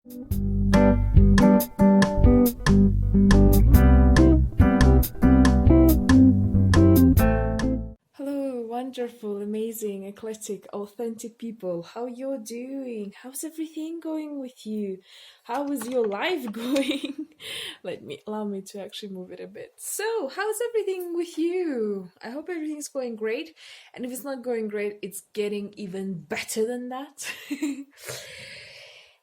Hello, wonderful, amazing, eclectic, authentic people. How you're doing? How's everything going with you? How is your life going? Allow me to actually move it a bit. So, how's everything with you? I hope everything's going great. And if it's not going great, it's getting even better than that.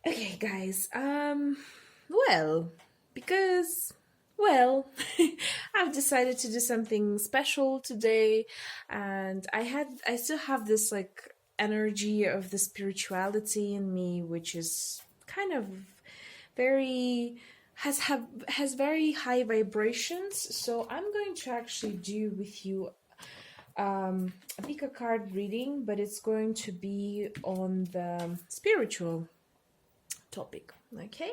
Okay, guys. Well, because well, I've decided to do something special today, and I still have this like energy of the spirituality in me, which is kind of very has very high vibrations. So I'm going to actually do with you a pick a card reading, but it's going to be on the spiritual topic. Okay,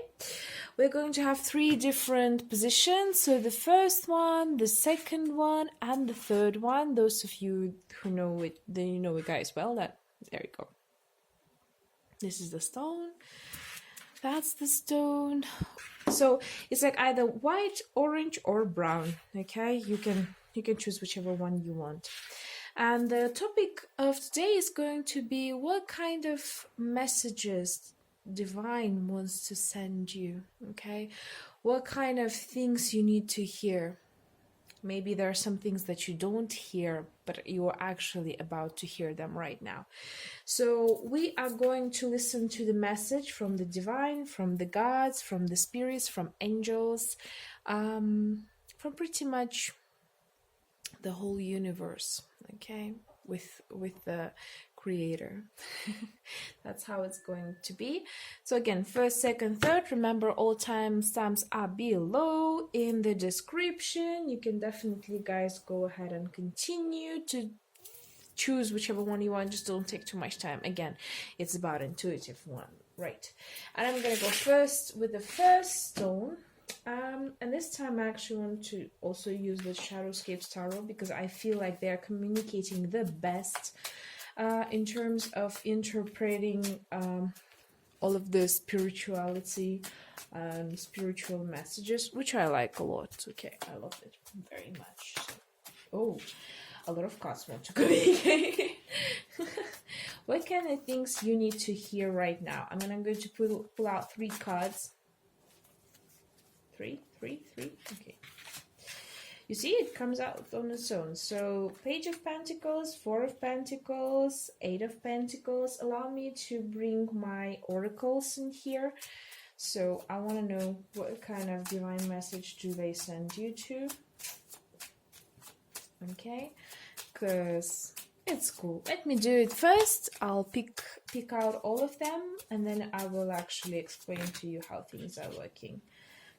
we're going to have 3 different positions. So the first one, the second one, and the third one. Those of you who know it, then you know it, guys. Well, there you go. This is the stone. That's the stone. So it's like either white, orange, or brown. Okay, you can choose whichever one you want. And the topic of today is going to be what kind of messages divine wants to send you. Okay, what kind of things you need to hear. Maybe there are some things that you don't hear, but you are actually about to hear them right now. So we are going to listen to the message from the divine, from the gods, from the spirits, from angels, from pretty much the whole universe. Okay, with the creator. That's how it's going to be. So again, first, second, third, remember all timestamps are below in the description. You can definitely, guys, go ahead and continue to choose whichever one you want. Just don't take too much time. Again, it's about intuitive one, right? And I'm gonna go first with the first stone. And this time I actually want to also use the Shadowscapes Tarot because I feel like they're communicating the best in terms of interpreting all of the spirituality and spiritual messages, which I like a lot. Okay, I love it very much. Oh, a lot of cards want to communicate. What kind of things you need to hear right now? I'm going to pull out 3 cards. 3. Okay. You see, it comes out on its own. So, Page of Pentacles, 4 of Pentacles, 8 of Pentacles. Allow me to bring my oracles in here. So, I want to know what kind of divine message do they send you to. Okay, because it's cool. Let me do it first. I'll pick out all of them, and then I will actually explain to you how things are working.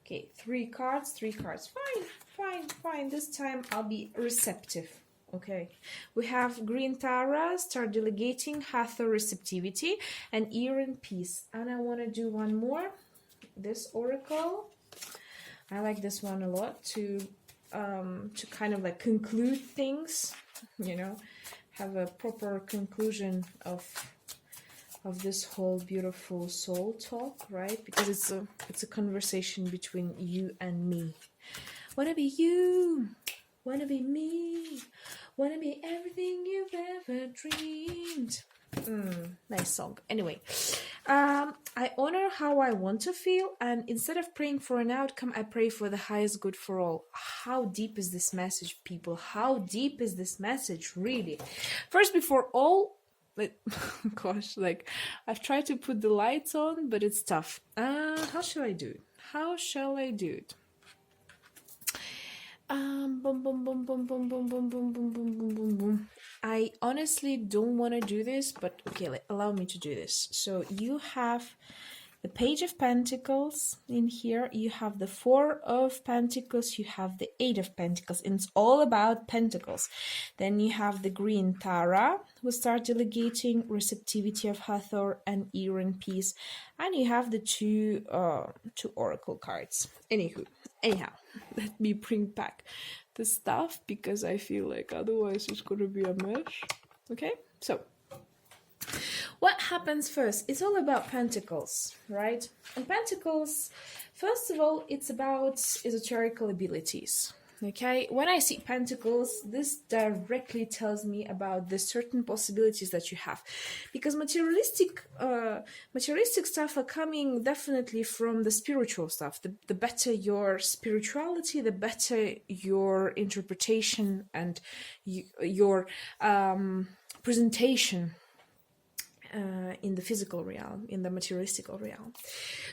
Okay, 3 cards. Fine. This time I'll be receptive. Okay, we have Green Tara, Start Delegating, Hathor Receptivity, and Ear and Peace. And I want to do one more. This oracle. I like this one a lot to kind of like conclude things, you know, have a proper conclusion of this whole beautiful soul talk, right? Because it's a conversation between you and me. Wanna be you, wanna be me, wanna be everything you've ever dreamed. Nice song. Anyway, I honor how I want to feel, and instead of praying for an outcome, I pray for the highest good for all. How deep is this message, people? How deep is this message, really? First, before all, gosh, like I've tried to put the lights on, but it's tough. How shall I do it? Boom. I honestly don't want to do this, but okay, allow me to do this. So you have the Page of Pentacles in here, you have the 4 of Pentacles, you have the 8 of Pentacles, and it's all about Pentacles. Then you have the Green Tara, who start delegating, Receptivity of Hathor, and Ear and Peace, and you have the two Oracle cards. Anyhow, let me bring back the stuff because I feel like otherwise it's gonna be a mess. Okay, so What happens first? It's all about pentacles, right? And pentacles, first of all, it's about esoterical abilities. Okay, when I see pentacles, this directly tells me about the certain possibilities that you have, because materialistic stuff are coming definitely from the spiritual stuff. The better your spirituality, the better your interpretation and your presentation in the physical realm, in the materialistical realm.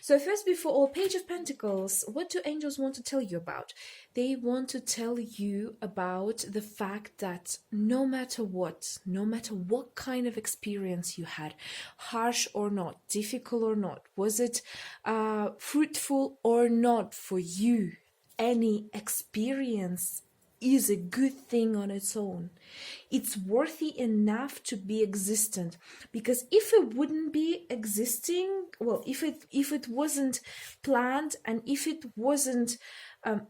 So first, before all, Page of Pentacles, what do angels want to tell you about? They want to tell you about the fact that no matter what kind of experience you had, harsh or not, difficult or not, was it fruitful or not for you, any experience is a good thing on its own. It's worthy enough to be existent, because if it wouldn't be existing, well, if it wasn't planned and if it wasn't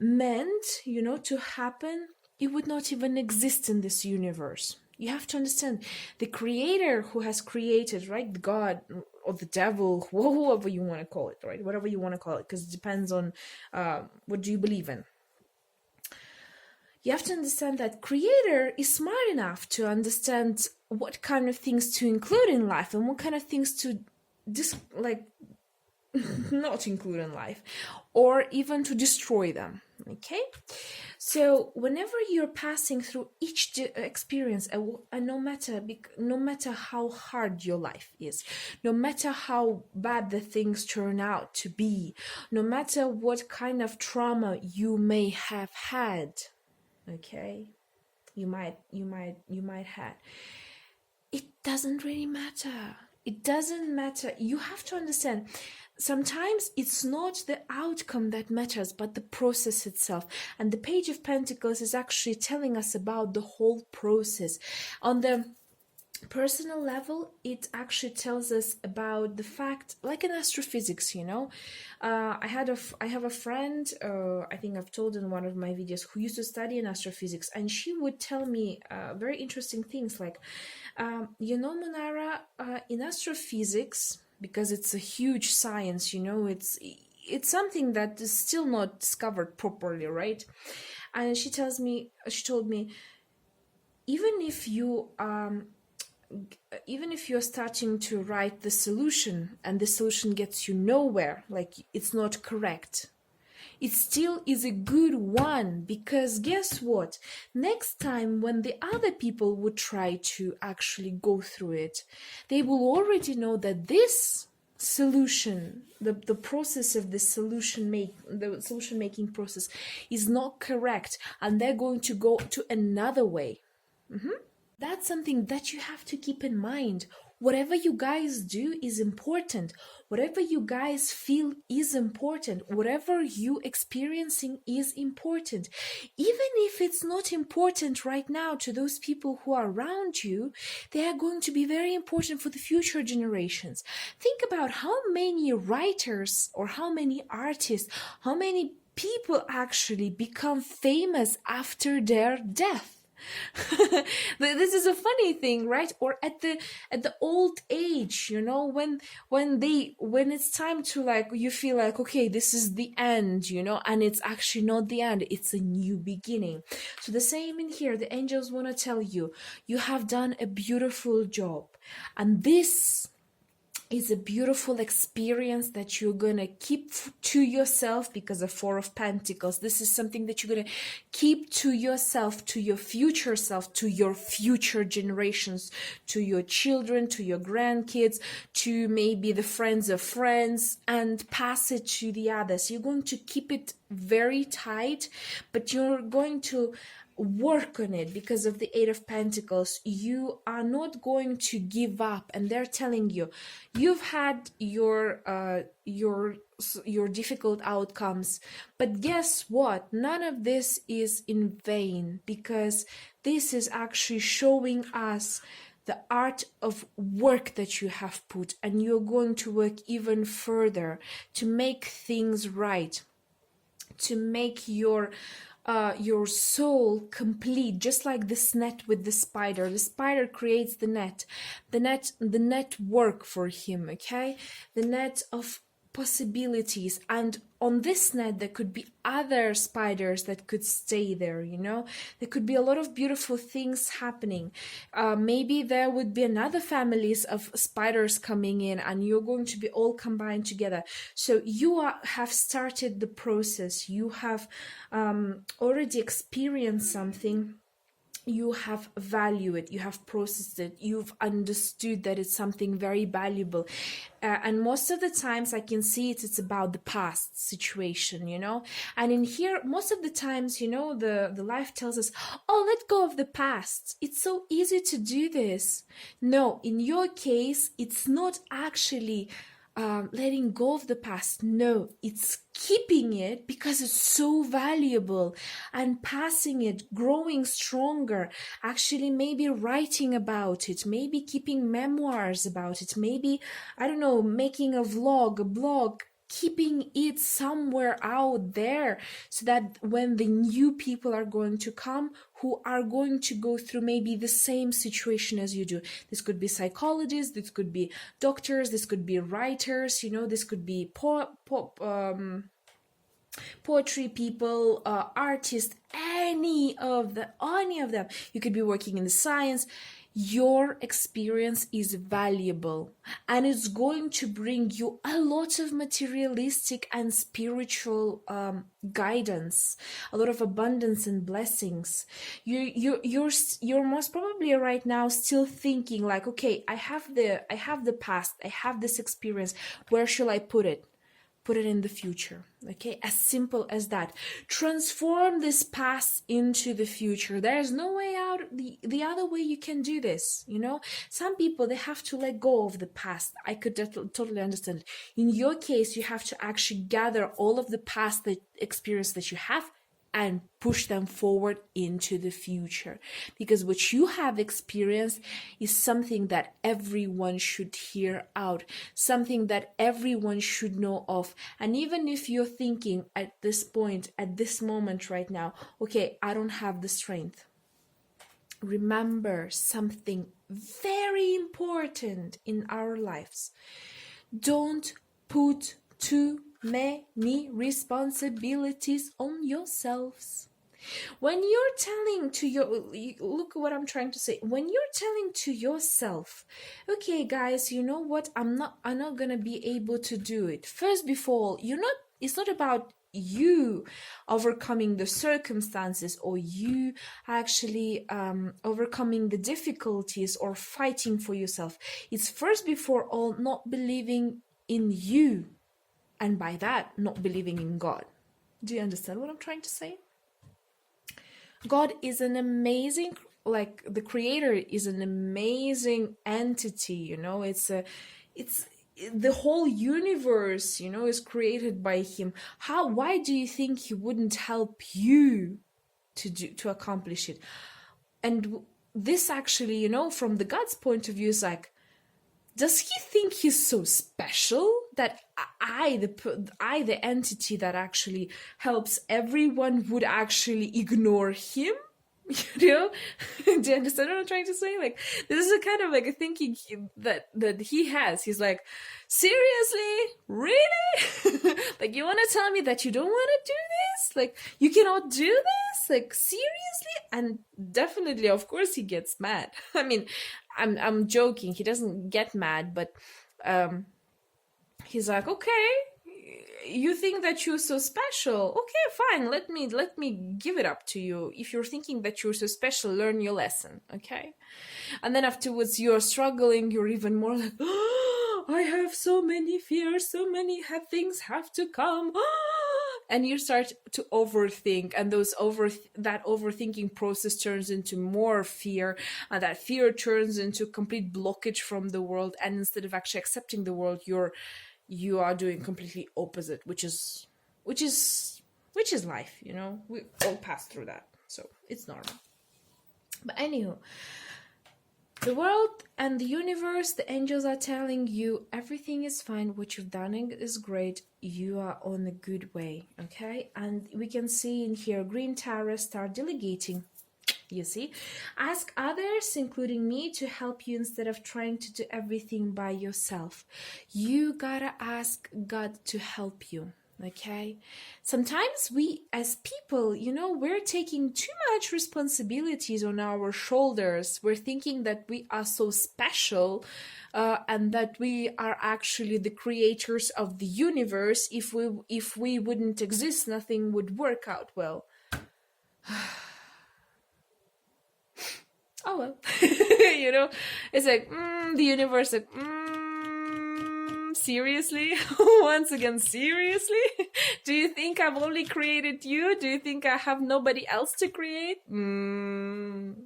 meant, to happen, it would not even exist in this universe. You have to understand, the creator who has created, right, God or the devil, whoever you want to call it, right, whatever you want to call it, because it depends on what do you believe in. You have to understand that creator is smart enough to understand what kind of things to include in life and what kind of things to not include in life, or even to destroy them. Okay, so whenever you're passing through each experience, and no matter how hard your life is, no matter how bad the things turn out to be, no matter what kind of trauma you may have had, okay, you might have, it doesn't really matter. It doesn't matter. You have to understand, sometimes it's not the outcome that matters, but the process itself. And the Page of Pentacles is actually telling us about the whole process. On the personal level, it actually tells us about the fact, like in astrophysics, I have a friend, I think I've told in one of my videos, who used to study in astrophysics, and she would tell me very interesting things like, Munara, in astrophysics, because it's a huge science, it's something that is still not discovered properly, right? And she told me, even if you're starting to write the solution and the solution gets you nowhere, like it's not correct, it still is a good one, because guess what? Next time when the other people would try to actually go through it, they will already know that this solution, the process of the solution making process is not correct, and they're going to go to another way. That's something that you have to keep in mind. Whatever you guys do is important. Whatever you guys feel is important. Whatever you experiencing is important. Even if it's not important right now to those people who are around you, they are going to be very important for the future generations. Think about how many writers or how many artists, how many people actually become famous after their death. This is a funny thing, right? Or at the old age, when it's time to, like, you feel like, okay, this is the end, and it's actually not the end, it's a new beginning. So the same in here, the angels want to tell you, you have done a beautiful job, and this is a beautiful experience that you're gonna keep to yourself, because of Four of Pentacles. This is something that you're gonna keep to yourself, to your future self, to your future generations, to your children, to your grandkids, to maybe the friends of friends, and pass it to the others. You're going to keep it very tight, but you're going to work on it because of the Eight of Pentacles. You are not going to give up, and they're telling you, you've had your difficult outcomes, but guess what? None of this is in vain, because this is actually showing us the art of work that you have put, and you're going to work even further to make things right, to make your your soul complete, just like this net with the spider. The spider creates the net work for him, okay? The net of possibilities, and on this net there could be other spiders that could stay there, you know. There could be a lot of beautiful things happening. Maybe there would be another families of spiders coming in, and you're going to be all combined together. So you have started the process. You have already experienced something. You have valued it, you have processed it, you've understood that it's something very valuable. And most of the times I can see it's about the past situation, you know. And in here, most of the times, you know, the life tells us, oh, let go of the past. It's so easy to do this. No, in your case, it's not actually letting go of the past. No, it's keeping it because it's so valuable, and passing it, growing stronger, actually maybe writing about it, maybe keeping memoirs about it, maybe, I don't know, making a vlog, a blog, keeping it somewhere out there, so that when the new people are going to come who are going to go through maybe the same situation as you do, this could be psychologists, this could be doctors, this could be writers, you know, this could be poetry people, artists, any of them. You could be working in the science. Your experience is valuable, and it's going to bring you a lot of materialistic and spiritual guidance, a lot of abundance and blessings. You're most probably right now still thinking like, okay, I have the past, I have this experience, where shall I put it? Put it in the future. Okay, as simple as that. Transform this past into the future. There's no way out. The other way you can do this, you know. Some people, they have to let go of the past. I could totally understand. In your case, you have to actually gather all of the past experience that you have and push them forward into the future, because what you have experienced is something that everyone should hear out, something that everyone should know of. And even if you're thinking at this point, at this moment right now, okay, I don't have the strength, remember something very important in our lives. Don't put too many responsibilities on yourselves. When you're telling to look at what I'm trying to say. When you're telling to yourself, okay, guys, you know what? I'm not gonna be able to do it. First before all, it's not about you overcoming the circumstances, or you actually overcoming the difficulties or fighting for yourself. It's first before all not believing in you. And by that, not believing in God. Do you understand what I'm trying to say? God is an amazing, like the creator is an amazing entity, you know. It's the whole universe, you know, is created by him. Why do you think he wouldn't help you to accomplish it? And this actually, you know, from the God's point of view, is like, does he think he's so special that I, the entity that actually helps everyone, would actually ignore him? You know, do you understand what I'm trying to say? Like, this is a kind of like a thinking that he has. He's like, seriously, really? Like, you want to tell me that you don't want to do this? Like, you cannot do this? Like, seriously? And definitely, of course, he gets mad. I mean, I'm joking. He doesn't get mad, but he's like, okay, you think that you're so special. Okay, fine. Let me give it up to you. If you're thinking that you're so special, learn your lesson, okay? And then afterwards, you're struggling. You're even more like, oh, I have so many fears. So many things have to come. And you start to overthink, and that overthinking process turns into more fear, and that fear turns into complete blockage from the world. And instead of actually accepting the world, you are doing completely opposite, which is life, you know. We all pass through that, so it's normal. But anywho, The world and the universe, the angels are telling you everything is fine. What you've done is great. You are on a good way, okay? And we can see in here, green Tara, start delegating. You see, ask others, including me, to help you instead of trying to do everything by yourself. You gotta ask God to help you. Okay, sometimes we as people, we're taking too much responsibilities on our shoulders. We're thinking that we are so special, and that we are actually the creators of the universe. If we wouldn't exist, nothing would work out well. Oh well. It's like the universe, like seriously? Once again, seriously? Do you think I've only created you? Do you think I have nobody else to create? And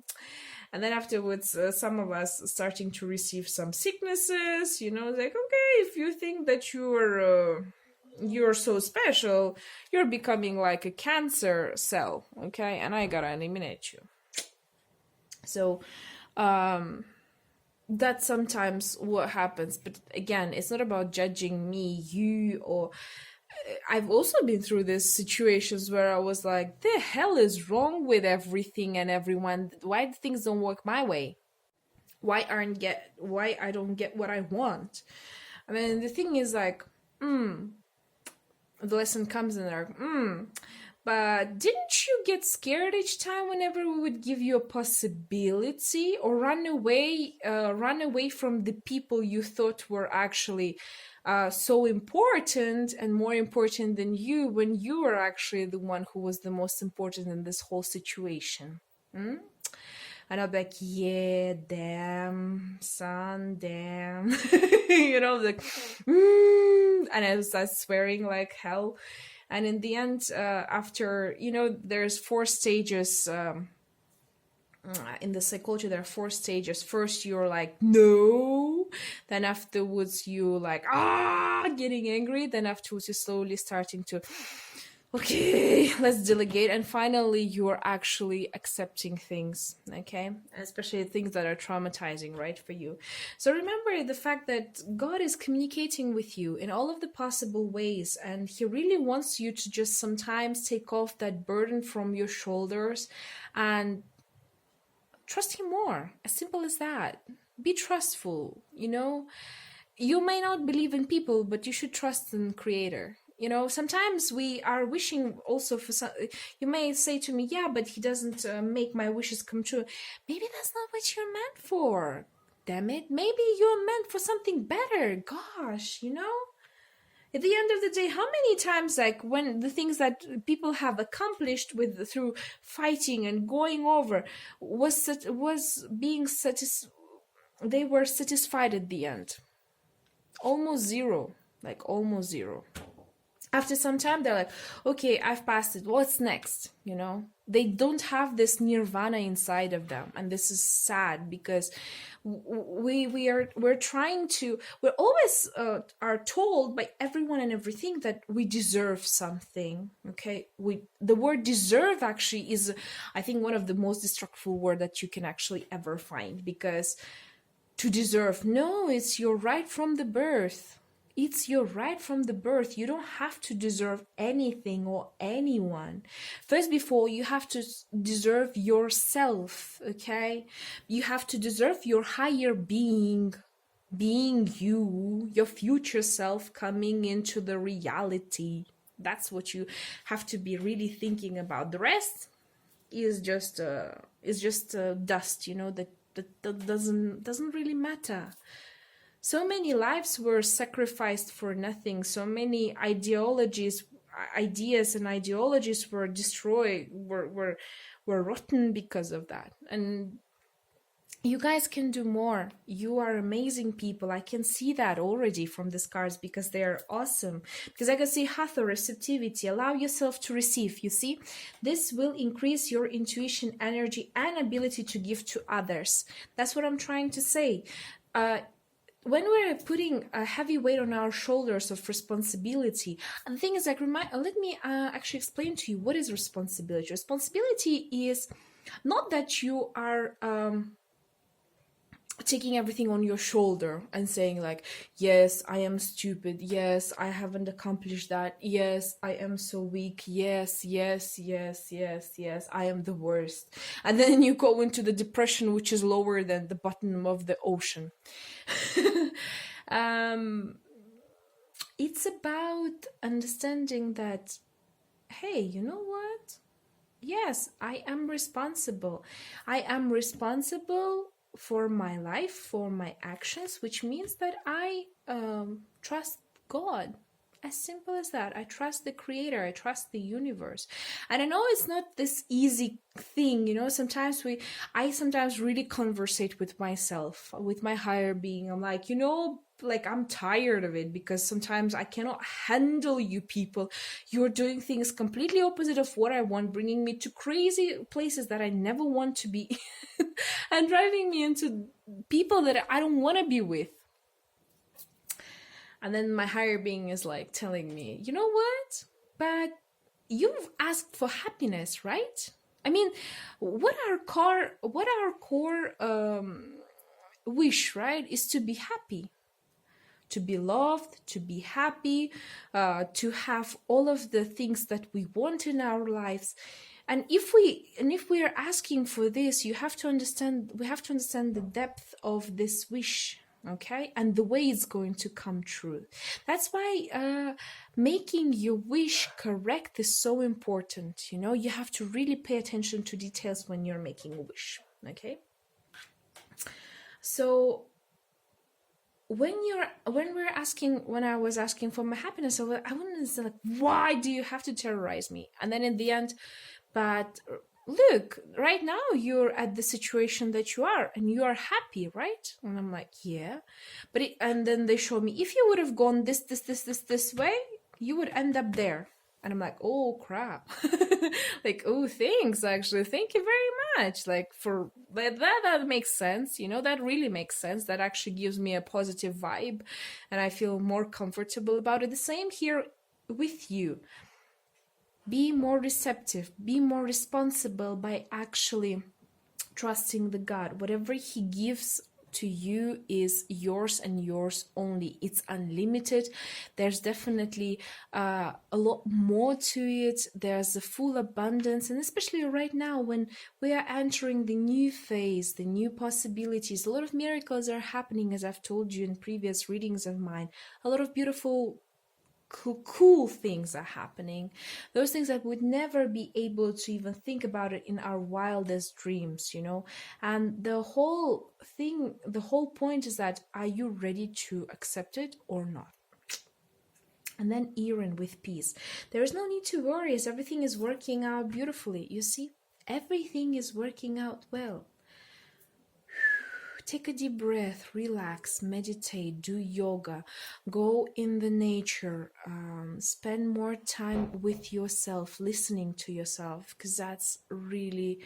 then afterwards, some of us starting to receive some sicknesses, like, okay, if you think that you're so special, you're becoming like a cancer cell, okay? And I gotta eliminate you. So that's sometimes what happens. But again, it's not about judging me, you, or I've also been through these situations where I was like, the hell is wrong with everything and everyone? Why things don't work my way? Why I don't get what I want? And then the thing is like, the lesson comes in there, but didn't you get scared each time whenever we would give you a possibility, or run away from the people you thought were actually so important and more important than you, when you were actually the one who was the most important in this whole situation? And I'll be like, yeah, damn, son, damn. Like, and I start swearing like hell. And in the end, after, there's 4 stages. In the psychology, there are 4 stages. First, you're like, no. Then afterwards, you like, getting angry. Then afterwards, you're slowly starting to, okay, let's delegate. And finally, you're actually accepting things, okay? Especially things that are traumatizing, right, for you. So remember the fact that God is communicating with you in all of the possible ways, and He really wants you to just sometimes take off that burden from your shoulders and trust Him more. As simple as that. Be trustful, You may not believe in people, but you should trust in Creator. Sometimes we are wishing also for some. You may say to me, yeah, but He doesn't make my wishes come true. Maybe that's not what you're meant for. Damn it. Maybe you're meant for something better. Gosh, At the end of the day, how many times, like, when the things that people have accomplished through fighting and going over they were satisfied at the end? Almost zero. Like, almost zero. After some time, they're like, okay, I've passed it. What's next? They don't have this nirvana inside of them. And this is sad, because we're always are told by everyone and everything that we deserve something. Okay. The word deserve actually is, I think, one of the most destructive words that you can actually ever find, because to deserve, no, it's your right from the birth. It's your right from the birth. You don't have to deserve anything or anyone. First, before, you have to deserve yourself, okay? You have to deserve your higher being you, your future self coming into the reality. That's what you have to be really thinking about. The rest is just dust, that doesn't really matter. So many lives were sacrificed for nothing. So many ideas and ideologies were destroyed, were rotten because of that. And you guys can do more. You are amazing people. I can see that already from these cards, because they are awesome. Because I can see Hatha, receptivity. Allow yourself to receive. You see, this will increase your intuition, energy, and ability to give to others. That's what I'm trying to say. When we're putting a heavy weight on our shoulders of responsibility, and the thing is, like, let me actually explain to you what is responsibility. Responsibility is not that you are taking everything on your shoulder and saying like, yes, I am stupid, yes, I haven't accomplished that, yes, I am so weak, yes, yes, yes, yes, yes, I am the worst. And then you go into the depression, which is lower than the bottom of the ocean. um it's about understanding that, hey, you know what, yes, I am responsible. I am responsible for my life, for my actions, which means that I trust God. As simple as that. I trust the creator. I trust the universe. And I know it's not this easy thing, you know. I sometimes really conversate with myself, with my higher being. I'm like, you know, like I'm tired of it because sometimes I cannot handle you people. You're doing things completely opposite of what I want, bringing me to crazy places that I never want to be, and driving me into people that I don't want to be with. And then my higher being is like telling me, you know what? But you've asked for happiness, right? I mean, what our core wish, right, is to be happy, to be loved, to be happy, to have all of the things that we want in our lives. And if we are asking for this, we have to understand the depth of this wish, okay, and the way it's going to come true. That's why making your wish correct is so important. You know, you have to really pay attention to details when you're making a wish, okay. So when I was asking for my happiness, I wouldn't say like, why do you have to terrorize me? And then in the end, but look, right now you're at the situation that you are and you are happy, right? And I'm like, yeah. And then they show me, if you would have gone this way, you would end up there. And I'm like, oh crap. Like, oh, thanks, actually, thank you very much. Like, for that makes sense, you know, that really makes sense. That actually gives me a positive vibe and I feel more comfortable about it. The same here with you. Be more receptive, be more responsible by actually trusting the God. Whatever He gives to you is yours and yours only. It's unlimited. There's definitely a lot more to it. There's a full abundance, and especially right now when we are entering the new phase, the new possibilities, a lot of miracles are happening, as I've told you in previous readings of mine. A lot of beautiful cool things are happening, those things that would never be able to even think about it in our wildest dreams, you know. And the whole point is that, are you ready to accept it or not? And then Aaron with peace, there is no need to worry, as everything is working out beautifully. You see, everything is working out well. Take a deep breath, relax, meditate, do yoga, go in the nature, spend more time with yourself, listening to yourself, because that's really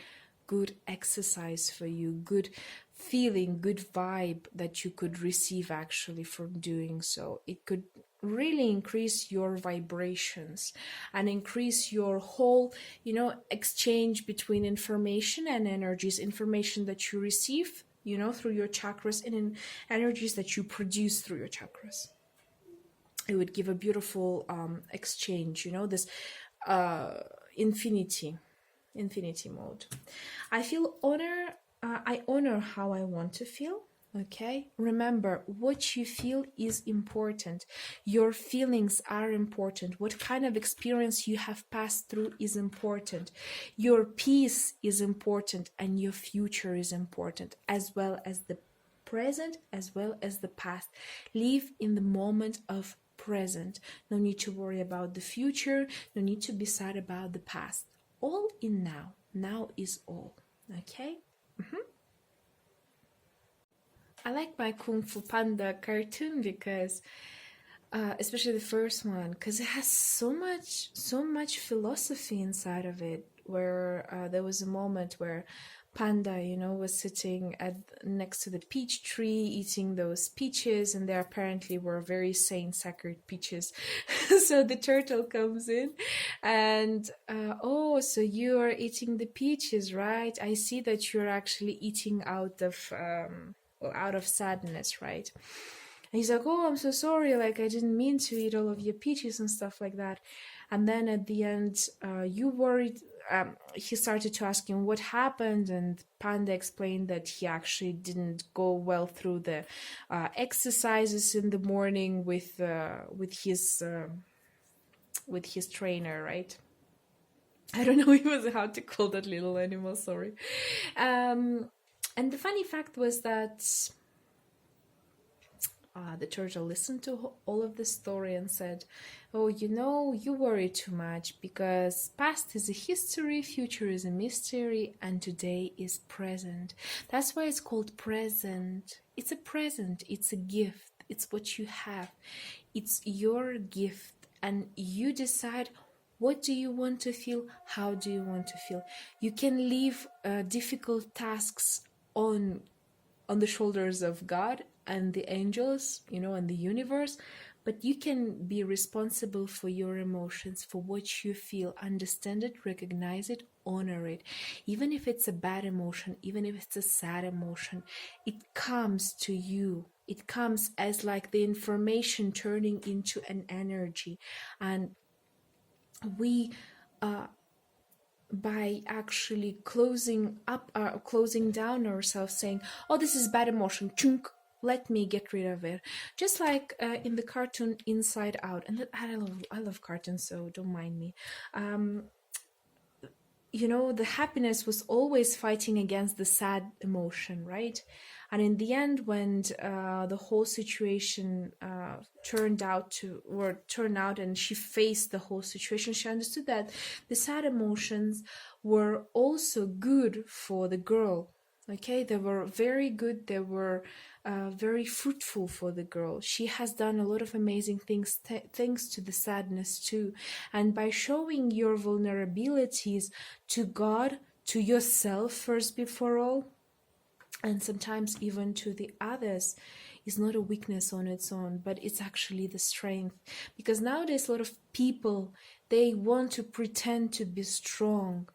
good exercise for you, good feeling, good vibe that you could receive actually from doing so. It could really increase your vibrations and increase your whole, you know, exchange between information and energies, information that you receive, you know, through your chakras, and in energies that you produce through your chakras. It would give a beautiful exchange, you know, this infinity mode. I feel I honor how I want to feel. Okay, remember, what you feel is important. Your feelings are important. What kind of experience you have passed through is important. Your peace is important, and your future is important, as well as the present, as well as the past. Live in the moment of present. No need to worry about the future. No need to be sad about the past. All in now. Now is all. Okay? I like my Kung Fu Panda cartoon because, especially the first one, because it has so much philosophy inside of it. Where there was a moment where Panda, you know, was sitting next to the peach tree eating those peaches, and they apparently were very sane, sacred peaches. So the turtle comes in and, oh, so you are eating the peaches, right? I see that you're actually eating out of out of sadness, right? And he's like, oh, I'm so sorry, like I didn't mean to eat all of your peaches and stuff like that. And then at the end, you worried. He started to ask him what happened, and Panda explained that he actually didn't go well through the exercises in the morning with his trainer, right? I don't know even how to call that little animal. Sorry. And the funny fact was that the turtle listened to all of the story and said, oh, you worry too much because past is a history, future is a mystery, and today is present. That's why it's called present. It's a present. It's a gift. It's what you have. It's your gift. And you decide, what do you want to feel? How do you want to feel? You can leave difficult tasks on the shoulders of God and the angels, and the universe, but you can be responsible for your emotions, for what you feel. Understand it, recognize it, honor it. Even if it's a bad emotion, even if it's a sad emotion, it comes to you. It comes as like the information turning into an energy. And we by actually closing down ourselves, saying, oh, this is bad emotion, chunk, let me get rid of it. Just like in the cartoon Inside Out, and I love cartoons, so don't mind me. The happiness was always fighting against the sad emotion, right? And in the end, when the whole situation turned out and she faced the whole situation, she understood that the sad emotions were also good for the girl. Okay, they were very good. They were very fruitful for the girl. She has done a lot of amazing things thanks to the sadness too. And by showing your vulnerabilities to God, to yourself first before all, and sometimes even to the others, is not a weakness on its own, but it's actually the strength. Because nowadays a lot of people, they want to pretend to be strong,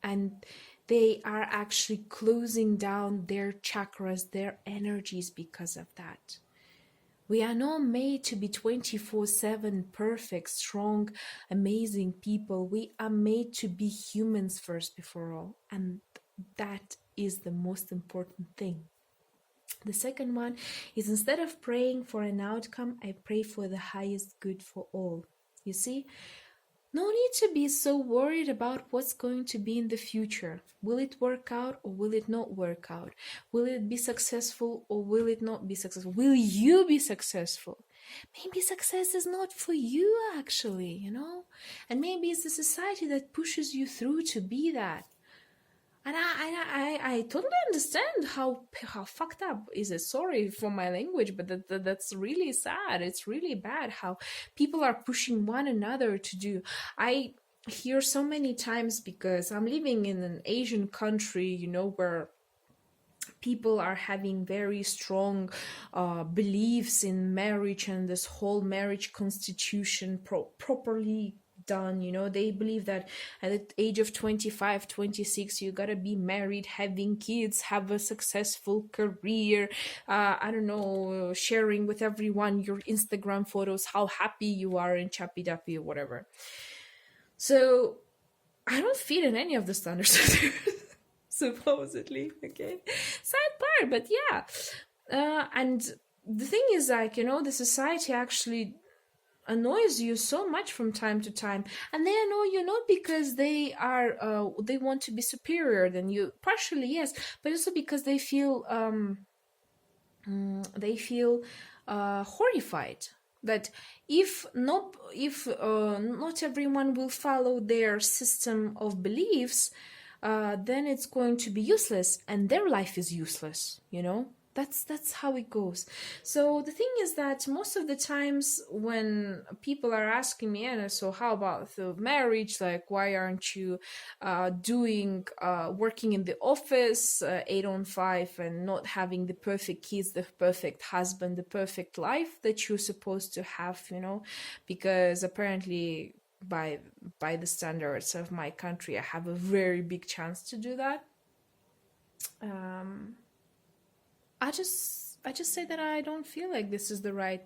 and they are actually closing down their chakras, their energies because of that. We are not made to be 24/7 perfect, strong, amazing people. We are made to be humans first before all, and that is the most important thing. The second one is, instead of praying for an outcome, I pray for the highest good for all. You see, no need to be so worried about what's going to be in the future. Will it work out or will it not work out? Will it be successful or will it not be successful? Will you be successful? Maybe success is not for you, actually, and maybe it's the society that pushes you through to be that. And I totally understand how fucked up is it. Sorry for my language, but that's really sad. It's really bad how people are pushing one another to do. I hear so many times, because I'm living in an Asian country, where people are having very strong beliefs in marriage and this whole marriage constitution properly done. They believe that at the age of 25, 26, you gotta be married, having kids, have a successful career, I don't know, sharing with everyone your Instagram photos, how happy you are in chappy dappy or whatever. So I don't fit in any of the standards supposedly. Okay, sad part, but yeah. And the thing is, like, the society actually annoys you so much from time to time, and they annoy you not because they want to be superior than you, partially yes, but also because they feel horrified that if not everyone will follow their system of beliefs, then it's going to be useless, and their life is useless. That's how it goes. So the thing is that most of the times when people are asking me, Anna, so how about the marriage? Like, why aren't you working in the office 8 on 5 and not having the perfect kids, the perfect husband, the perfect life that you're supposed to have, because apparently by the standards of my country, I have a very big chance to do that. I just say that I don't feel like this is the right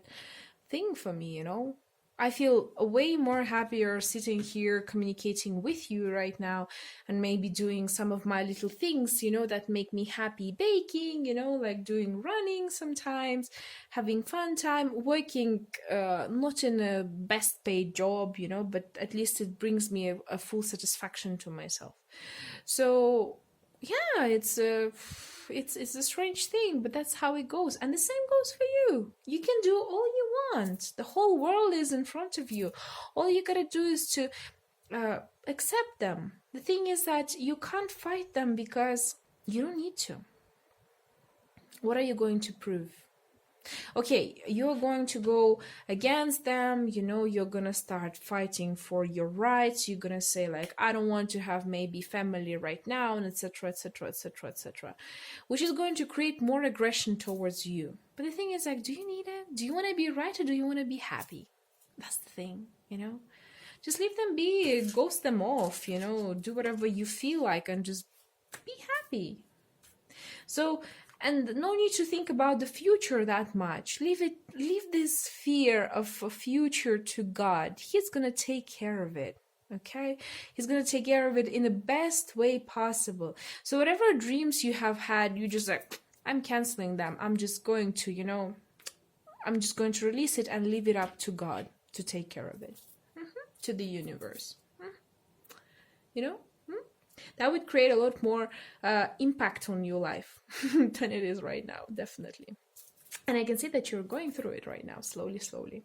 thing for me, you know? I feel way more happier sitting here communicating with you right now and maybe doing some of my little things, that make me happy. Baking, like doing running sometimes, having fun time, working not in a best paid job, but at least it brings me a full satisfaction to myself. So yeah, it's a strange thing, but that's how it goes. And the same goes for you. You can do all you want. The whole world is in front of you. All you gotta do is to accept them. The thing is that you can't fight them because you don't need to. What are you going to prove? Okay, you're going to go against them, you're gonna start fighting for your rights. You're gonna say like, I don't want to have maybe family right now, and etc, etc, etc, etc, which is going to create more aggression towards you. But the thing is like, do you need it? Do you want to be right, or do you want to be happy? That's the thing. Just leave them be, ghost them off, do whatever you feel like and just be happy. So, and no need to think about the future that much. Leave this fear of a future to God. He's gonna take care of it. Okay? He's gonna take care of it in the best way possible. So whatever dreams you have had, you just like, I'm canceling them. I'm just going to, I'm just going to release it and leave it up to God to take care of it. To the universe. That would create a lot more impact on your life than it is right now, definitely. And I can see that you're going through it right now, slowly.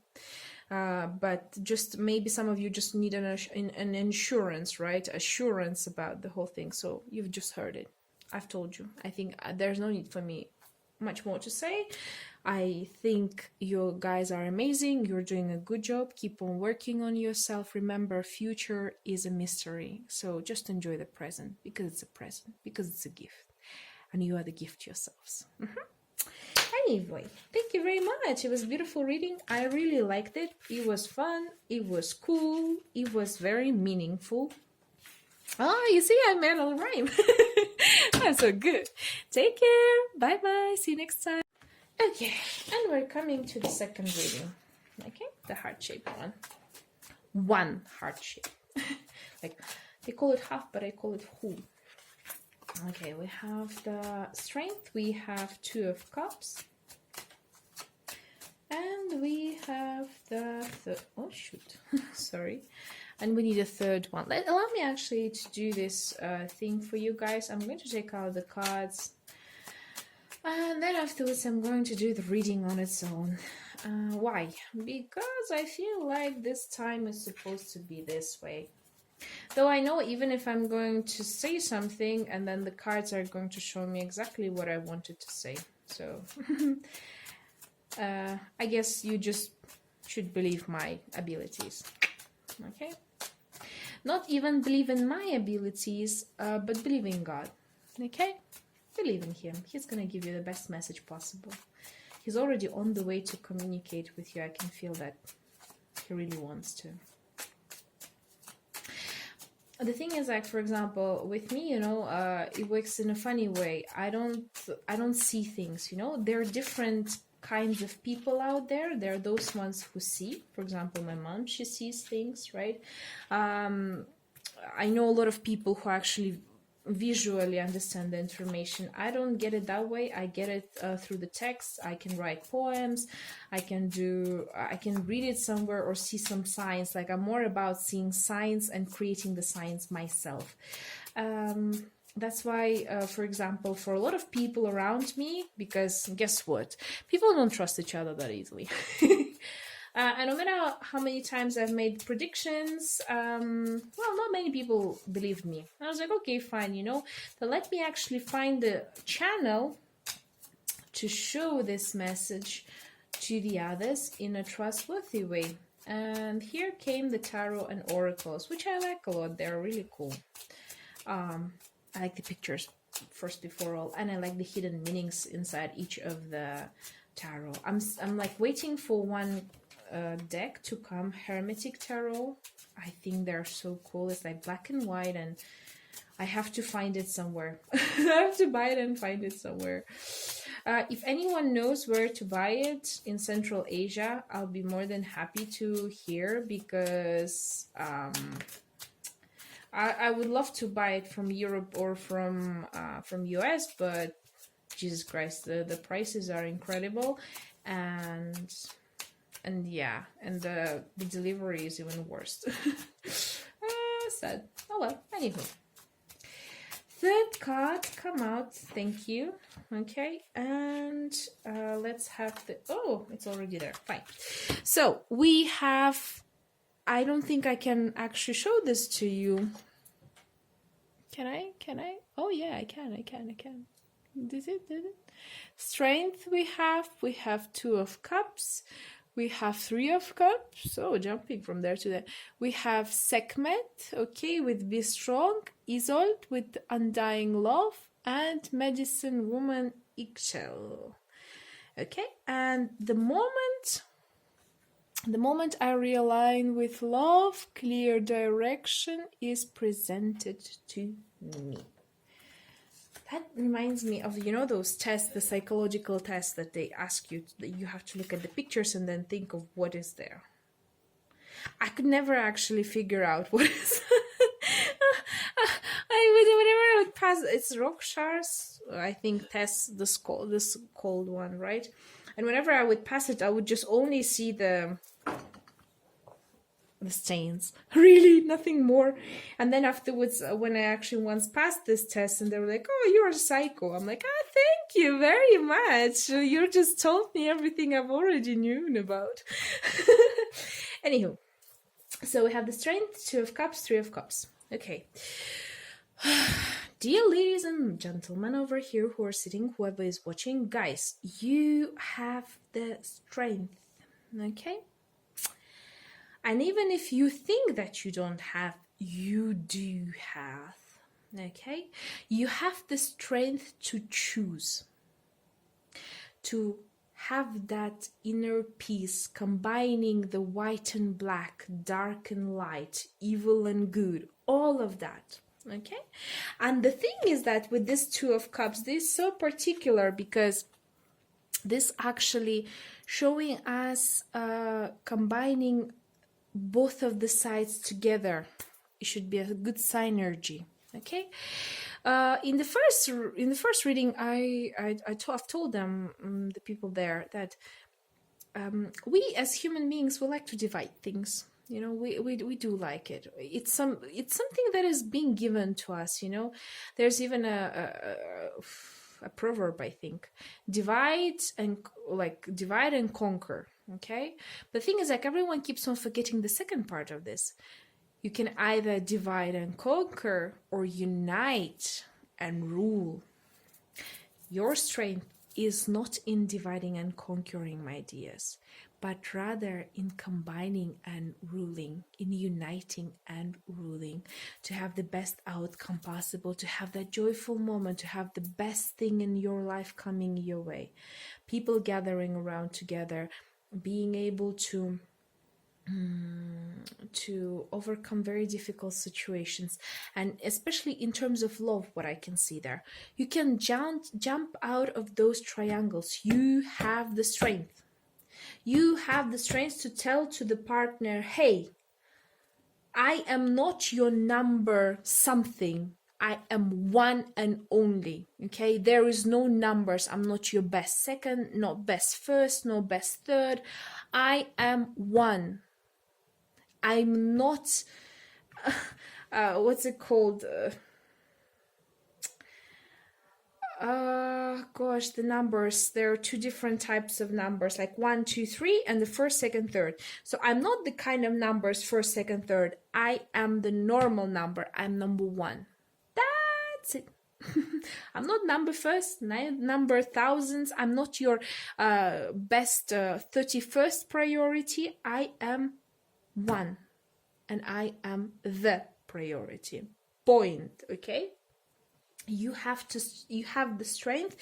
But just maybe some of you just need an insurance, right? Assurance about the whole thing. So you've just heard it. I've told you. I think there's no need for me much more to say. I think you guys are amazing. You're doing a good job. Keep on working on yourself. Remember, future is a mystery. So just enjoy the present, because it's a present, because it's a gift. And you are the gift yourselves. Anyway, thank you very much. It was beautiful reading. I really liked it. It was fun. It was cool. It was very meaningful. Oh, you see, I made a rhyme. I'm so good. Take care. Bye-bye. See you next time. Okay, and we're coming to the second reading. Okay, the heart-shaped one. One heart shape. Like, they call it half, but I call it whole. Okay, we have the strength. We have 2 of cups. And we have the oh shoot, sorry. And we need a third one. Allow me actually to do this thing for you guys. I'm going to take out the cards. And then afterwards I'm going to do the reading on its own. Why? Because I feel like this time is supposed to be this way. Though I know even if I'm going to say something and then the cards are going to show me exactly what I wanted to say. So I guess you just should believe my abilities. Okay? Not even believe in my abilities, but believe in God. Okay? Believe in Him. He's gonna give you the best message possible. He's already on the way to communicate with you. I can feel that He really wants to. The thing is, like, for example, with me, it works in a funny way. I don't see things, There are different kinds of people out there. There are those ones who see. For example, my mom, she sees things, right? I know a lot of people who actually visually understand the information. I don't get it that way. I get it through the text. I can write poems. I can read it somewhere or see some signs. Like, I'm more about seeing signs and creating the signs myself. That's why, for example, for a lot of people around me, because guess what? People don't trust each other that easily. And no matter how many times I've made predictions, well, not many people believed me. I was like, okay, fine, then let me actually find the channel to show this message to the others in a trustworthy way. And here came the tarot and oracles, which I like a lot. They're really cool. I like the pictures first before all, and I like the hidden meanings inside each of the tarot. I'm like waiting for one deck to come, Hermetic Tarot. I think they're so cool. It's like black and white, and I have to find it somewhere. I have to buy it and find it somewhere. If anyone knows where to buy it in Central Asia, I'll be more than happy to hear, because I would love to buy it from Europe or from US, but Jesus Christ, the prices are incredible, and yeah, and the delivery is even worse. Sad. Oh well. Anywho, third card come out. Thank you. Okay, and let's have the. Oh, it's already there. Fine. So we have. I don't think I can actually show this to you. Can I? Can I? Oh yeah, I can. I can. Did it? Strength we have 2 of cups, we have 3 of cups, so jumping from there to there. We have Sekhmet, okay, with Be Strong, Isolde with Undying Love, and Medicine Woman Ixchel. Okay, and the moment I realign with love, clear direction is presented to me. That reminds me of, you know, those tests, the psychological tests that they ask you, that you have to look at the pictures and then think of what is there. I could never actually figure out what is. Whenever I would pass, it's Rockshars, I think, test this cold one, right? And whenever I would pass it, I would just only see the stains, really, nothing more. And then afterwards, when I actually once passed this test, and they were like, oh, you're a psycho, I'm like, thank you very much, you just told me everything I've already known about. Anywho, so we have the strength, 2 of cups, 3 of cups. Okay. Dear ladies and gentlemen over here who are sitting, whoever is watching, guys, you have the strength, okay? And even if you think that you don't have, you do have, okay? You have the strength to choose, to have that inner peace, combining the white and black, dark and light, evil and good, all of that, okay? And the thing is that with this 2 of cups, this is so particular because this actually showing us combining both of the sides together. It should be a good synergy, okay? In the first reading, I've told them, the people there, that we as human beings, we like to divide things. You know, we do like it. It's something that is being given to us. You know, there's even a proverb, I think, divide and conquer. Okay, the thing is, like, everyone keeps on forgetting the second part of this. You can either divide and conquer or unite and rule. Your strength is not in dividing and conquering, my dears, but rather in combining and ruling, in uniting and ruling, to have the best outcome possible, to have that joyful moment, to have the best thing in your life coming your way. People gathering around together, being able to overcome very difficult situations, and especially in terms of love, what I can see there, you can jump out of those triangles. You have the strength. You have the strength to tell to the partner, hey, I am not your number something. I am one and only, okay? There is no numbers. I'm not your best second, not best first, no best third. I am one. I'm not, what's it called? Gosh, the numbers, there are 2 different types of numbers, like 1, 2, 3, and the first, second, third. So I'm not the kind of numbers first, second, third. I am the normal number. I'm number 1. That's it. I'm not number first, number thousands. I'm not your best 31st priority. I am 1, and I am the priority. Point, okay? You have the strength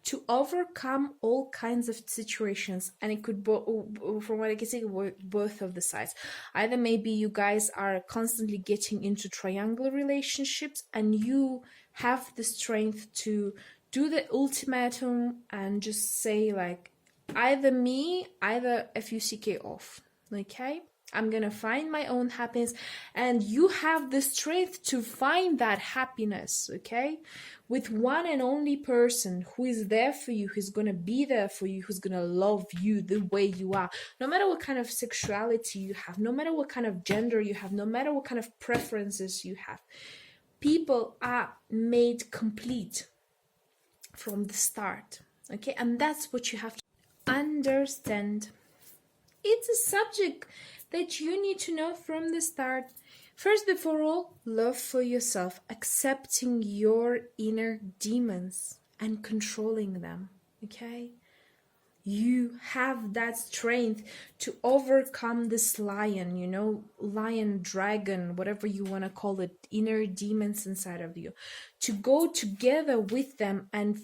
to overcome all kinds of situations, and it could, from what I can see, work both of the sides. Either maybe you guys are constantly getting into triangle relationships, and you have the strength to do the ultimatum and just say like, either me, either FUCK off. Okay? I'm gonna find my own happiness, and you have the strength to find that happiness, okay? With one and only person who is there for you, who's gonna be there for you, who's gonna love you the way you are. No matter what kind of sexuality you have, no matter what kind of gender you have, no matter what kind of preferences you have. People are made complete from the start, okay? And that's what you have to understand. It's a subject that you need to know from the start. First, before all, love for yourself, accepting your inner demons and controlling them, okay? You have that strength to overcome this lion, you know, lion, dragon, whatever you want to call it, inner demons inside of you, to go together with them and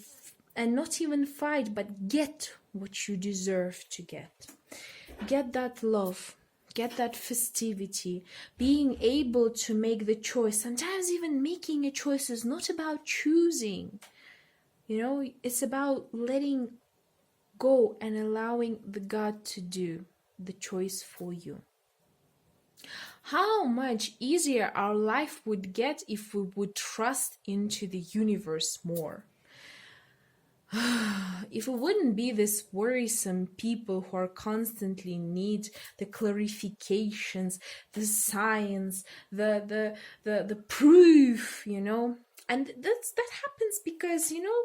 not even fight, but get what you deserve to get. Get that love, get that festivity, being able to make the choice. Sometimes even making a choice is not about choosing, you know, it's about letting go and allowing the God to do the choice for you. How much easier our life would get if we would trust into the universe more. If it wouldn't be this worrisome people who are constantly need the clarifications, the science, the proof, you know, and that happens because, you know,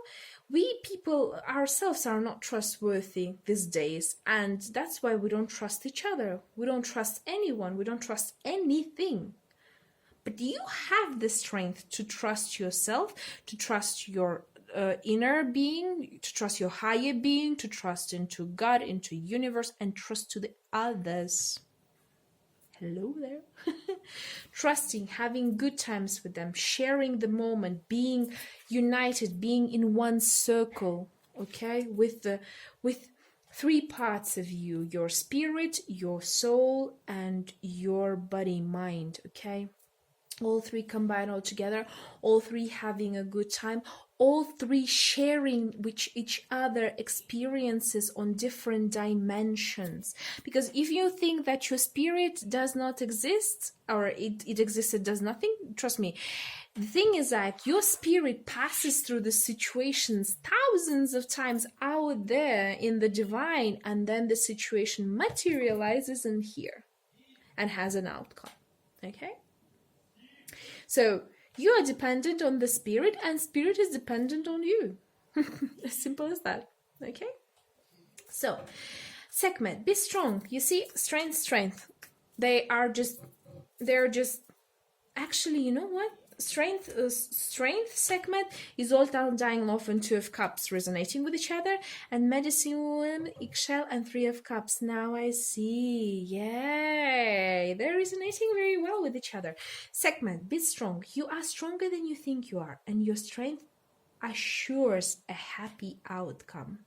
we people ourselves are not trustworthy these days, and that's why we don't trust each other. We don't trust anyone. We don't trust anything. But you have the strength to trust yourself, to trust your inner being, to trust your higher being, to trust into God, into universe, and trust to the others. Hello there. Trusting, having good times with them, sharing the moment, being united, being in one circle, okay, with three parts of you: your spirit, your soul, and your body, mind, okay? All three combined all together, all three having a good time, all three sharing with each other experiences on different dimensions. Because if you think that your spirit does not exist, or it exists, it does nothing, trust me. The thing is that your spirit passes through the situations thousands of times out there in the divine, and then the situation materializes in here and has an outcome, okay? So you are dependent on the spirit, and spirit is dependent on you. As simple as that. Okay? So, segment, be strong. You see, strength. They're just actually, you know what? Strength segment is all dying love and 2 of cups resonating with each other, and medicine, eggshell, and 3 of cups. Now I see. Yay! They're resonating very well with each other. Segment, be strong. You are stronger than you think you are, and your strength assures a happy outcome.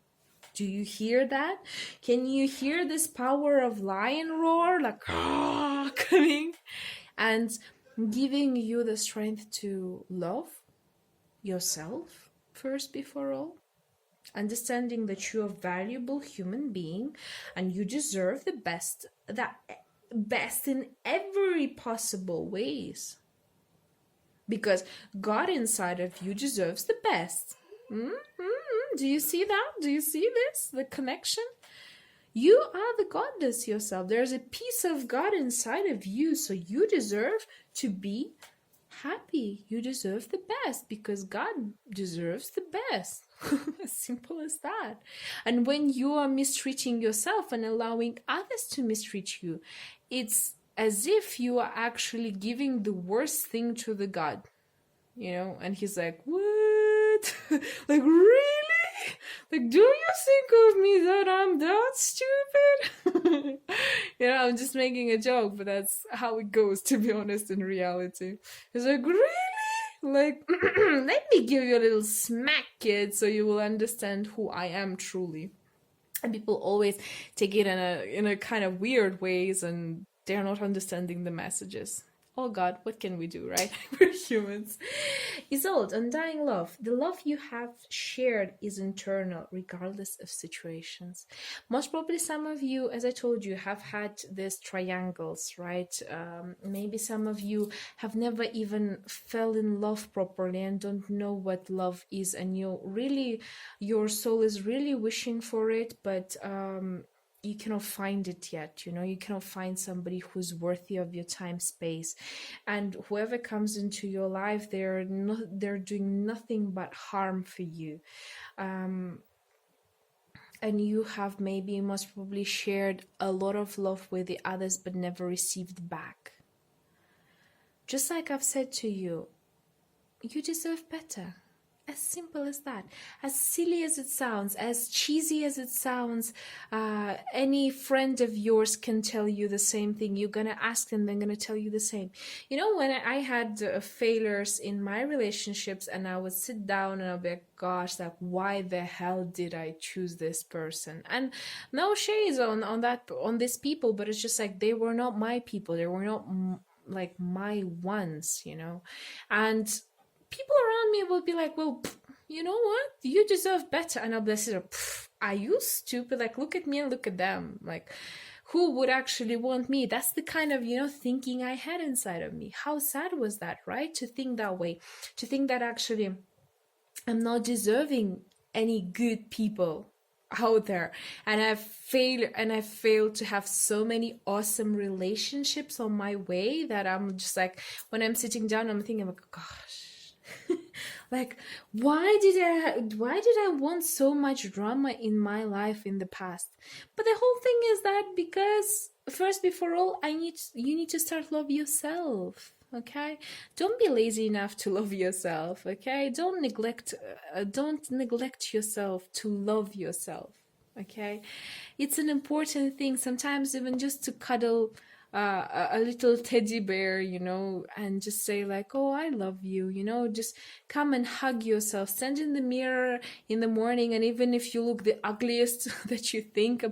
Do you hear that? Can you hear this power of lion roar? Like, coming? And giving you the strength to love yourself first before all, understanding that you're a valuable human being and you deserve the best in every possible ways, because God inside of you deserves the best. Do you see that? Do you see this? The connection? You are the goddess yourself. There's a piece of God inside of you, so you deserve to be happy. You deserve the best because God deserves the best. As simple as that. And when you are mistreating yourself and allowing others to mistreat you, it's as if you are actually giving the worst thing to the God, you know? And he's like, what? Like, really? Like, do you think of me that I'm that stupid? You know, I'm just making a joke, but that's how it goes, to be honest, in reality. He's like, really? Like, let me give you a little smack, kid, so you will understand who I am truly. And people always take it in a kind of weird ways, and they're not understanding the messages. Oh God, what can we do, right? We're humans. Isolde, undying love. The love you have shared is internal, regardless of situations. Most probably, some of you, as I told you, have had these triangles, right? Maybe some of you have never even fell in love properly and don't know what love is, and your soul is really wishing for it, but you cannot find it yet. You cannot find somebody who's worthy of your time, space, and whoever comes into your life, they're doing nothing but harm for you. um and you have maybe most probably shared a lot of love with the others but never received back. Just like I've said to you, you deserve better. As simple as that. As silly as it sounds, as cheesy as it sounds, any friend of yours can tell you the same thing. You're gonna ask them, they're gonna tell you the same. When I had failures in my relationships, and I would sit down and I'll be like, gosh, like, why the hell did I choose this person? And no shades on these people, but it's just like, they were not my people. They were not like my ones, and people around me will be like, well, you know what? You deserve better. And I'll be like, are you stupid? Like, look at me and look at them. Like, who would actually want me? That's the kind of, thinking I had inside of me. How sad was that, right? To think that way. To think that actually I'm not deserving any good people out there, and I've failed to have so many awesome relationships on my way, that I'm just like, when I'm sitting down, I'm thinking like, gosh, like, why did I want so much drama in my life in the past? But the whole thing is that, because first, before all, you need to start love yourself. Okay, don't be lazy enough to love yourself. Okay, don't neglect yourself to love yourself. Okay, it's an important thing. Sometimes even just to cuddle a little teddy bear, and just say like, oh, I love you, just come and hug yourself, stand in the mirror in the morning, and even if you look the ugliest that you think,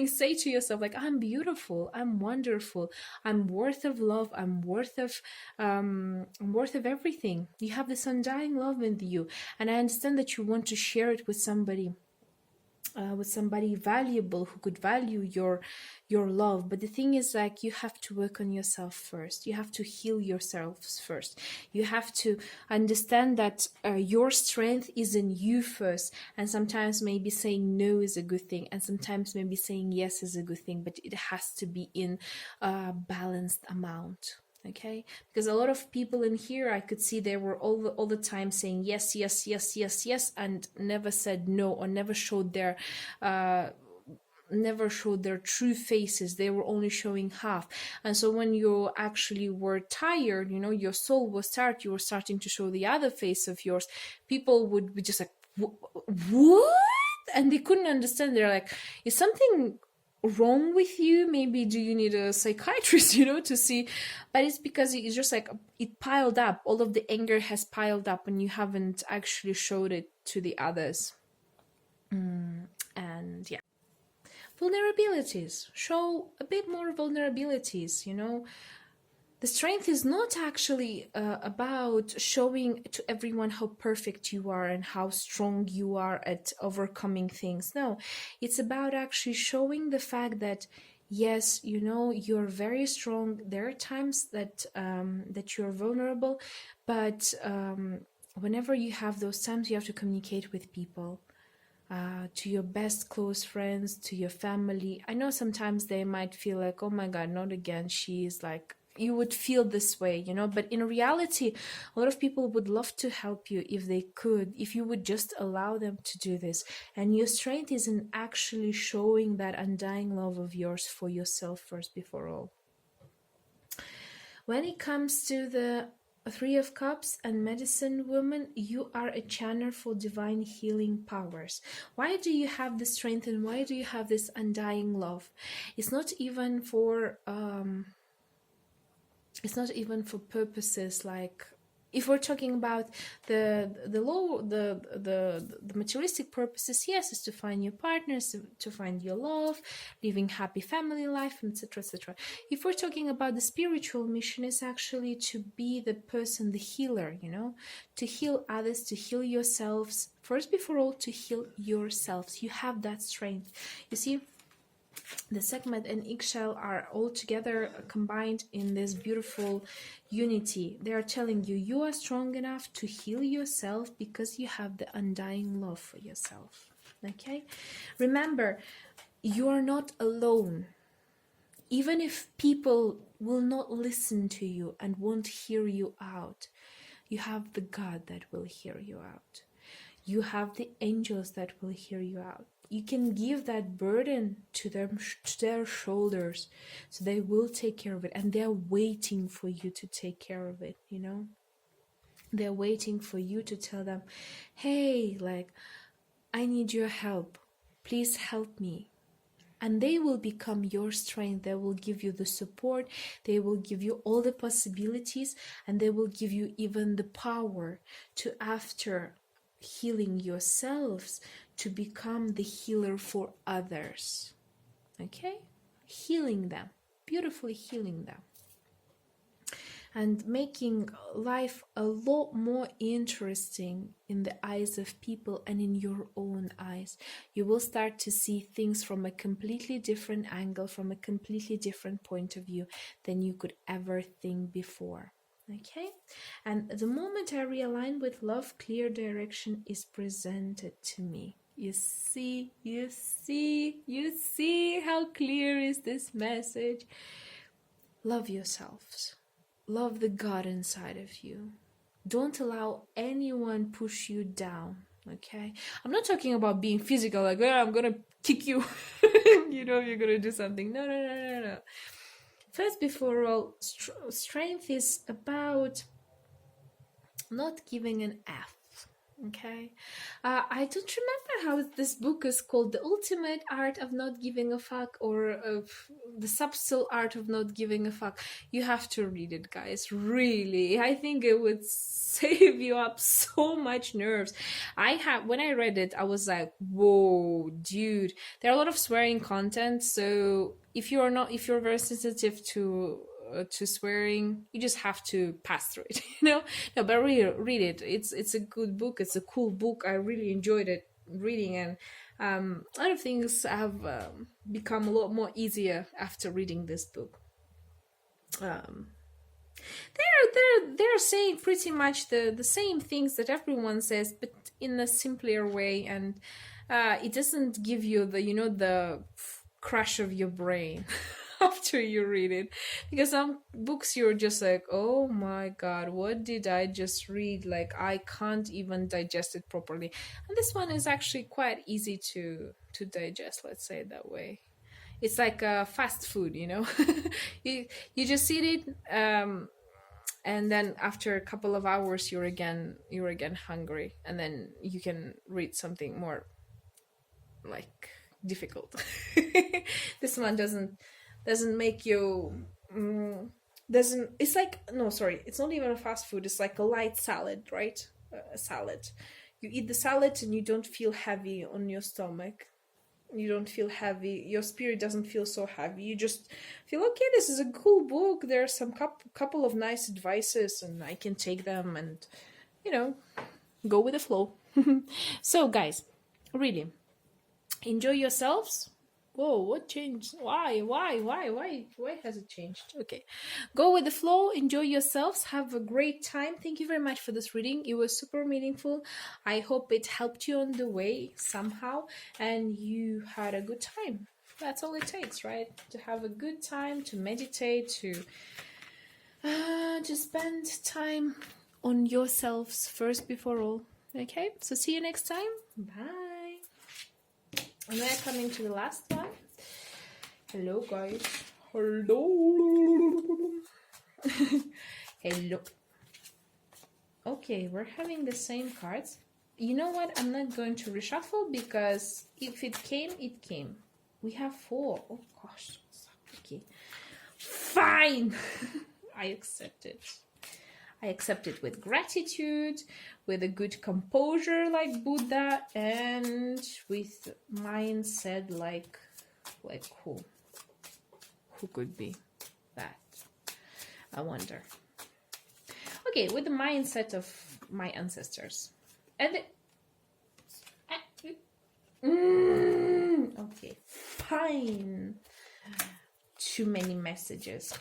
say to yourself like, I'm beautiful, I'm wonderful, I'm worth of love, I'm worth of everything. You have this undying love in you, and I understand that you want to share it with somebody, valuable, who could value your love. But the thing is, like, you have to work on yourself first. You have to heal yourselves first. You have to understand that your strength is in you first, and sometimes maybe saying no is a good thing, and sometimes maybe saying yes is a good thing, but it has to be in a balanced amount. Okay, because a lot of people in here, I could see they were all the time saying yes, yes, yes, yes, yes, and never said no, or never showed their true faces. They were only showing half. And so when you actually were tired, your soul was tired, you were starting to show the other face of yours, people would be just like, what? And they couldn't understand. They're like, is something wrong with you? Maybe do you need a psychiatrist, to see? But it's because it's just like, it piled up. All of the anger has piled up, and you haven't actually showed it to the others. And yeah, vulnerabilities. Show a bit more vulnerabilities. The strength is not actually about showing to everyone how perfect you are and how strong you are at overcoming things. No, it's about actually showing the fact that, yes, you're very strong. There are times that you're vulnerable, but whenever you have those times, you have to communicate with people. To your best close friends, to your family. I know sometimes they might feel like, oh my God, not again. She's like, you would feel this way, but in reality, a lot of people would love to help you if they could, if you would just allow them to do this. And your strength is in actually showing that undying love of yours for yourself first, before all. When it comes to the Three of Cups and Medicine Woman, you are a channel for divine healing powers. Why do you have this strength, and why do you have this undying love? It's not even for purposes like If we're talking about the materialistic purposes, yes, is to find your partners, to find your love, living happy family life, etc., etc. If we're talking about the spiritual mission, is actually to be the person, the healer, to heal others, to heal yourselves. First, before all, to heal yourselves. You have that strength. You see, the segment and eggshell are all together combined in this beautiful unity. They are telling you, you are strong enough to heal yourself because you have the undying love for yourself. Okay? Remember, you are not alone. Even if people will not listen to you and won't hear you out, you have the God that will hear you out. You have the angels that will hear you out. You can give that burden to them, to their shoulders, so they will take care of it, and they're waiting for you to take care of it. They're waiting for you to tell them, hey, like, I need your help, please help me. And they will become your strength. They will give you the support, they will give you all the possibilities, and they will give you even the power to, after healing yourselves, to become the healer for others. Okay? Healing them, beautifully healing them, and making life a lot more interesting in the eyes of people and in your own eyes. You will start to see things from a completely different angle, from a completely different point of view than you could ever think before. Okay? And the moment I realign with love, clear direction is presented to me. You see how clear is this message? Love yourselves. Love the God inside of you. Don't allow anyone push you down, okay? I'm not talking about being physical, like, oh, I'm gonna kick you, you're gonna do something. No. First, before all, strength is about not giving an F. Okay, I don't remember how this book is called, The Ultimate Art of Not Giving a Fuck, or The Subtle Art of Not Giving a Fuck. You have to read it, guys, really. I think it would save you up so much nerves. When I read it, I was like, whoa, dude, there are a lot of swearing content, so if you're very sensitive to swearing, you just have to pass through it. No, but read it. It's a good book. It's a cool book. I really enjoyed it reading, and a lot of things have become a lot more easier after reading this book. They're saying pretty much the same things that everyone says, but in a simpler way, and it doesn't give you the crash of your brain after you read it, because some books you're just like, oh my god, what did I just read? Like, I can't even digest it properly. And this one is actually quite easy to digest, let's say it that way. It's like fast food, you just eat it, and then after a couple of hours you're again hungry, and then you can read something more like difficult. This one doesn't make you it's like, no, sorry, it's not even a fast food, it's like a light salad, right? A salad, you eat the salad and you don't feel heavy on your stomach, you don't feel heavy, your spirit doesn't feel so heavy, you just feel, okay, this is a cool book, there's some couple of nice advices and I can take them and go with the flow. So guys, really enjoy yourselves. Whoa, what changed? Why has it changed? Okay, go with the flow, enjoy yourselves, have a great time. Thank you very much for this reading. It was super meaningful. I hope it helped you on the way somehow and you had a good time. That's all it takes, right? To have a good time, to meditate, to spend time on yourselves first before all. Okay, so see you next time. Bye. And we're coming to the last one. Hello, guys. Hello. Hello. Okay, we're having the same cards. You know what? I'm not going to reshuffle because if it came, it came. We have 4. Oh, gosh. Okay. Fine. I accept it. I accept it with gratitude, with a good composure like Buddha, and with mindset like who? Who could be that? I wonder. Okay, with the mindset of my ancestors. And okay, fine. Too many messages.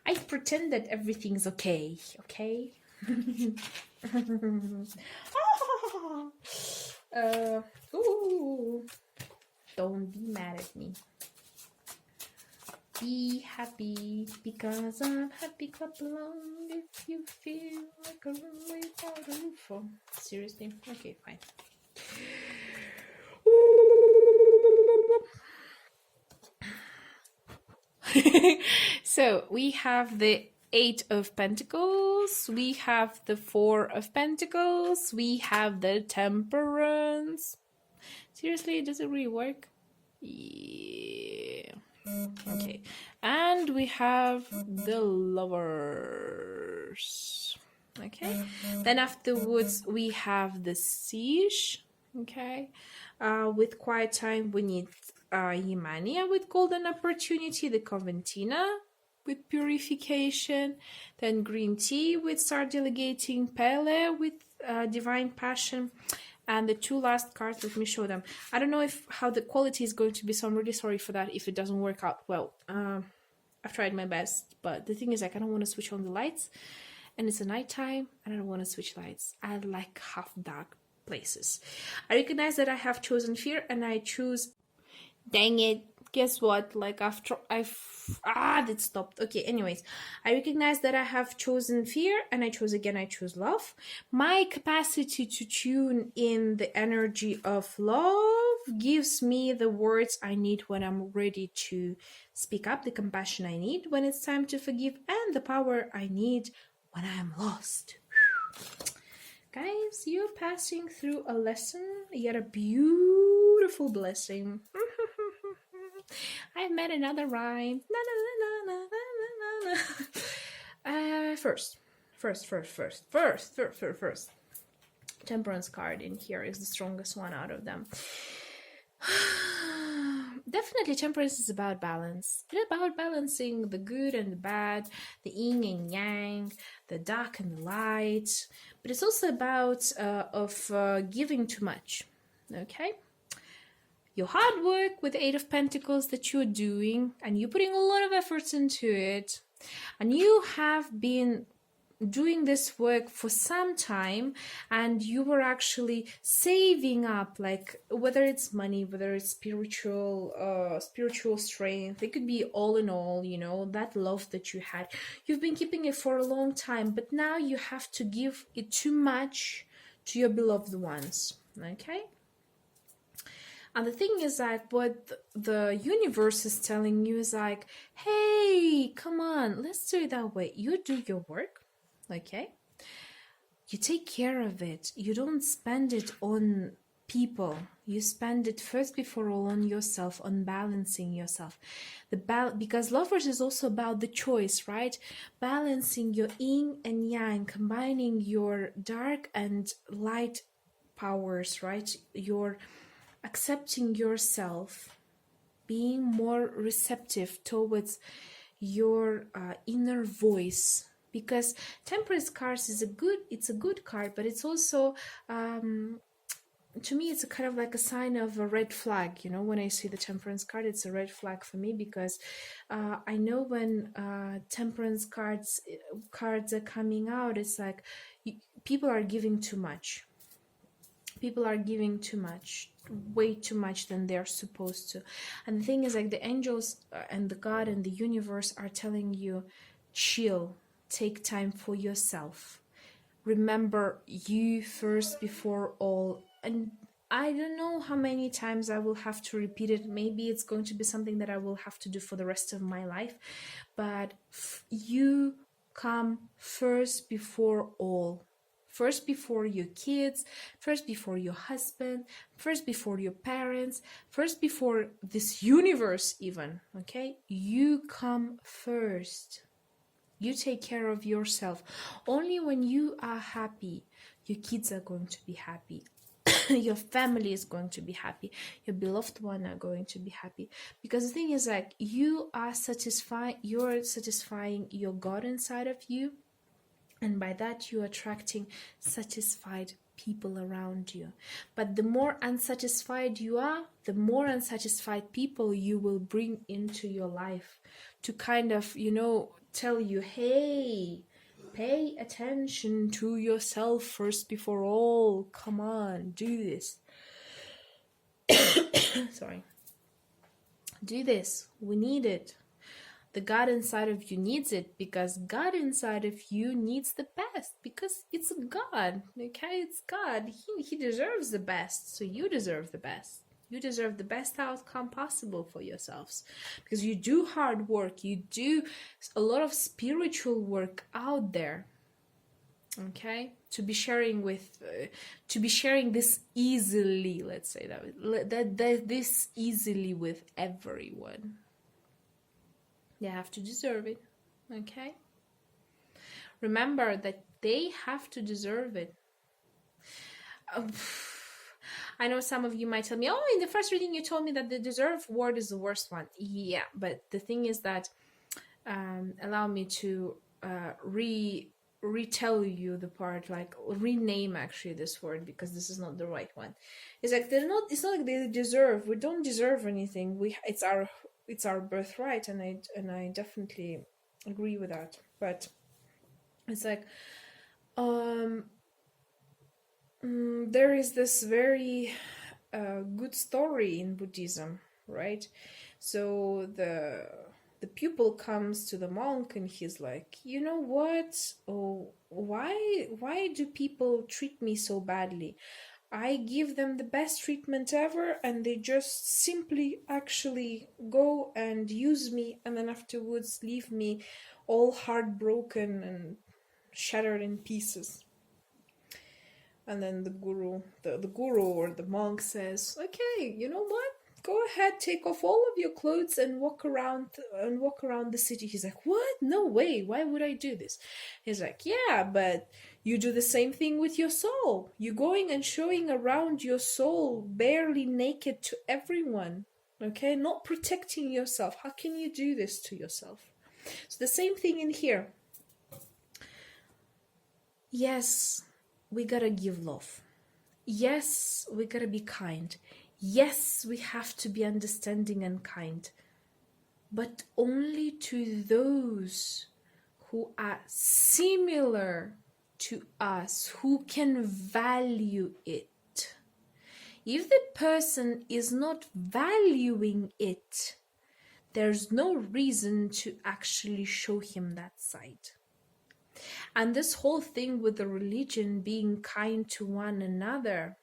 I pretend that everything's okay, okay? Ooh. Don't be mad at me. Be happy because I'm happy. Clap along if you feel like a room without a roof. Oh, seriously? Okay, fine. So we have the 8 of Pentacles, we have the 4 of Pentacles, we have the Temperance. Seriously, does it really work? Yeah. Okay. And we have the Lovers. Okay. Then afterwards we have the Siege. Okay. With quiet time we need Yimania with golden opportunity, the Coventina with purification, then green tea with start delegating, Pele with divine passion, and the 2 last cards, let me show them. I don't know how the quality is going to be, so I'm really sorry for that if it doesn't work out well. I've tried my best, but the thing is, I kind of want to switch on the lights, and it's a nighttime, and I don't want to switch lights. I like half dark places. I recognize that I have chosen fear, and I choose. Dang it. Guess what? Like it stopped. Okay, anyways. I recognize that I have chosen fear and I choose love. My capacity to tune in the energy of love gives me the words I need when I'm ready to speak up, the compassion I need when it's time to forgive, and the power I need when I am lost. Guys, you're passing through a lesson, yet a beautiful blessing. I've met another rhyme. First. Temperance card in here is the strongest one out of them. Definitely, temperance is about balance. It's about balancing the good and the bad, the yin and yang, the dark and the light. But it's also about giving too much. Okay? Your hard work with the 8 of Pentacles that you're doing, and you're putting a lot of efforts into it, and you have been doing this work for some time, and you were actually saving up, like whether it's money, whether it's spiritual strength, it could be all in all, you know, that love that you had, you've been keeping it for a long time, but now you have to give it too much to your beloved ones. Okay. And the thing is like what the universe is telling you is like, hey, come on, let's do it that way. You do your work, okay? You take care of it. You don't spend it on people. You spend it first before all on yourself, on balancing yourself. Because lovers is also about the choice, right? Balancing your yin and yang, combining your dark and light powers, right? Your accepting yourself, being more receptive towards your inner voice, because Temperance cards is a good card, but it's also to me it's a kind of like a sign of a red flag. You know, when I see the Temperance card, it's a red flag for me, because I know when Temperance cards are coming out, it's like people are giving too much. People are giving too much, way too much than they're supposed to. And the thing is, like, the angels and the God and the universe are telling you, chill, take time for yourself. Remember you first before all. And I don't know how many times I will have to repeat it. Maybe it's going to be something that I will have to do for the rest of my life. But you come first before all. First before your kids, first before your husband, first before your parents, first before this universe even, okay? You come first. You take care of yourself. Only when you are happy, your kids are going to be happy. Your family is going to be happy. Your beloved one are going to be happy. Because the thing is, like, you're satisfying your God inside of you. And by that, you're attracting satisfied people around you. But the more unsatisfied you are, the more unsatisfied people you will bring into your life to kind of, tell you, hey, pay attention to yourself first before all. Come on, do this. Sorry. Do this. We need it. The God inside of you needs it, because God inside of you needs the best, because it's God, okay? It's God. He deserves the best, so you deserve the best. You deserve the best outcome possible for yourselves, because you do hard work. You do a lot of spiritual work out there, okay? To be sharing this easily, let's say that this easily with everyone. They have to deserve it, okay? Remember that they have to deserve it. I know some of you might tell me, oh, in the first reading you told me that the deserve word is the worst one. Yeah, but the thing is that, allow me to retell you the part, like rename actually this word, because this is not the right one. It's like it's not like they deserve. We don't deserve anything. It's our birthright, and I definitely agree with that. But it's like, there is this very good story in Buddhism, right? So the pupil comes to the monk and he's like, you know what? Oh, why do people treat me so badly? I give them the best treatment ever, and they just simply actually go and use me, and then afterwards leave me all heartbroken and shattered in pieces. And then the guru or the monk says, okay, you know what? Go ahead, take off all of your clothes and walk around the city. He's like, what? No way. Why would I do this? He's like, yeah, but you do the same thing with your soul. You're going and showing around your soul barely naked to everyone. Okay? Not protecting yourself. How can you do this to yourself? So the same thing in here. Yes, we gotta give love. Yes, we gotta be kind. Yes, we have to be understanding and kind, but only to those who are similar to us, who can value it. If the person is not valuing it, there's no reason to actually show him that side. And this whole thing with the religion being kind to one another,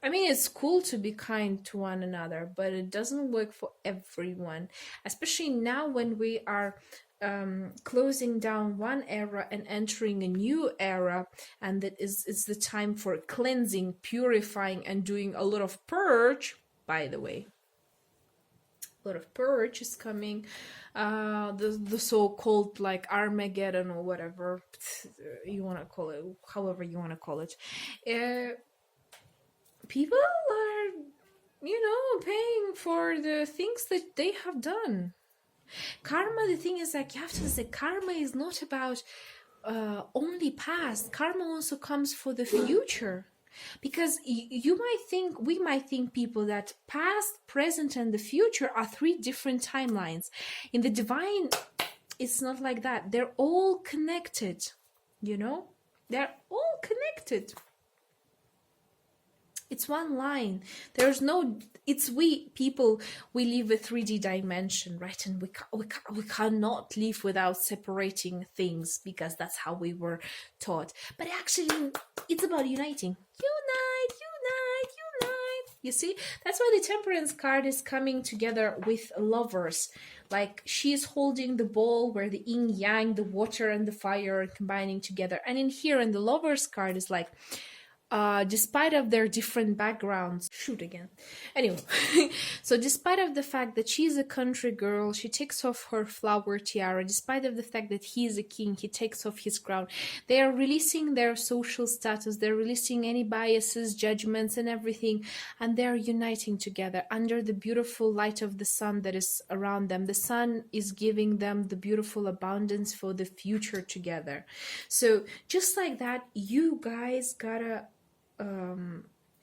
I mean, it's cool to be kind to one another, but it doesn't work for everyone, especially now when we are closing down one era and entering a new era, and that it's the time for cleansing, purifying, and doing a lot of purge. By the way, a lot of purge is coming. The so-called like Armageddon or whatever you want to call it, however you want to call it. People are, paying for the things that they have done. Karma, the thing is, like, you have to say, karma is not about only past. Karma also comes for the future. Because we might think people that past, present, and the future are 3 different timelines. In the divine, it's not like that. They're all connected, They're all connected. It's one line. We people, we live a 3D dimension, right? And we cannot live without separating things, because that's how we were taught. But actually, it's about uniting. Unite. You see? That's why the Temperance card is coming together with lovers. Like, she's holding the ball where the yin yang, the water and the fire are combining together. And in here, in the Lovers card is like, despite of their different backgrounds. Shoot again. Anyway, so despite of the fact that she's a country girl, she takes off her flower tiara. Despite of the fact that he's a king, he takes off his crown. They are releasing their social status. They're releasing any biases, judgments, and everything, and they're uniting together under the beautiful light of the sun that is around them. The sun is giving them the beautiful abundance for the future together. So just like that, you guys gotta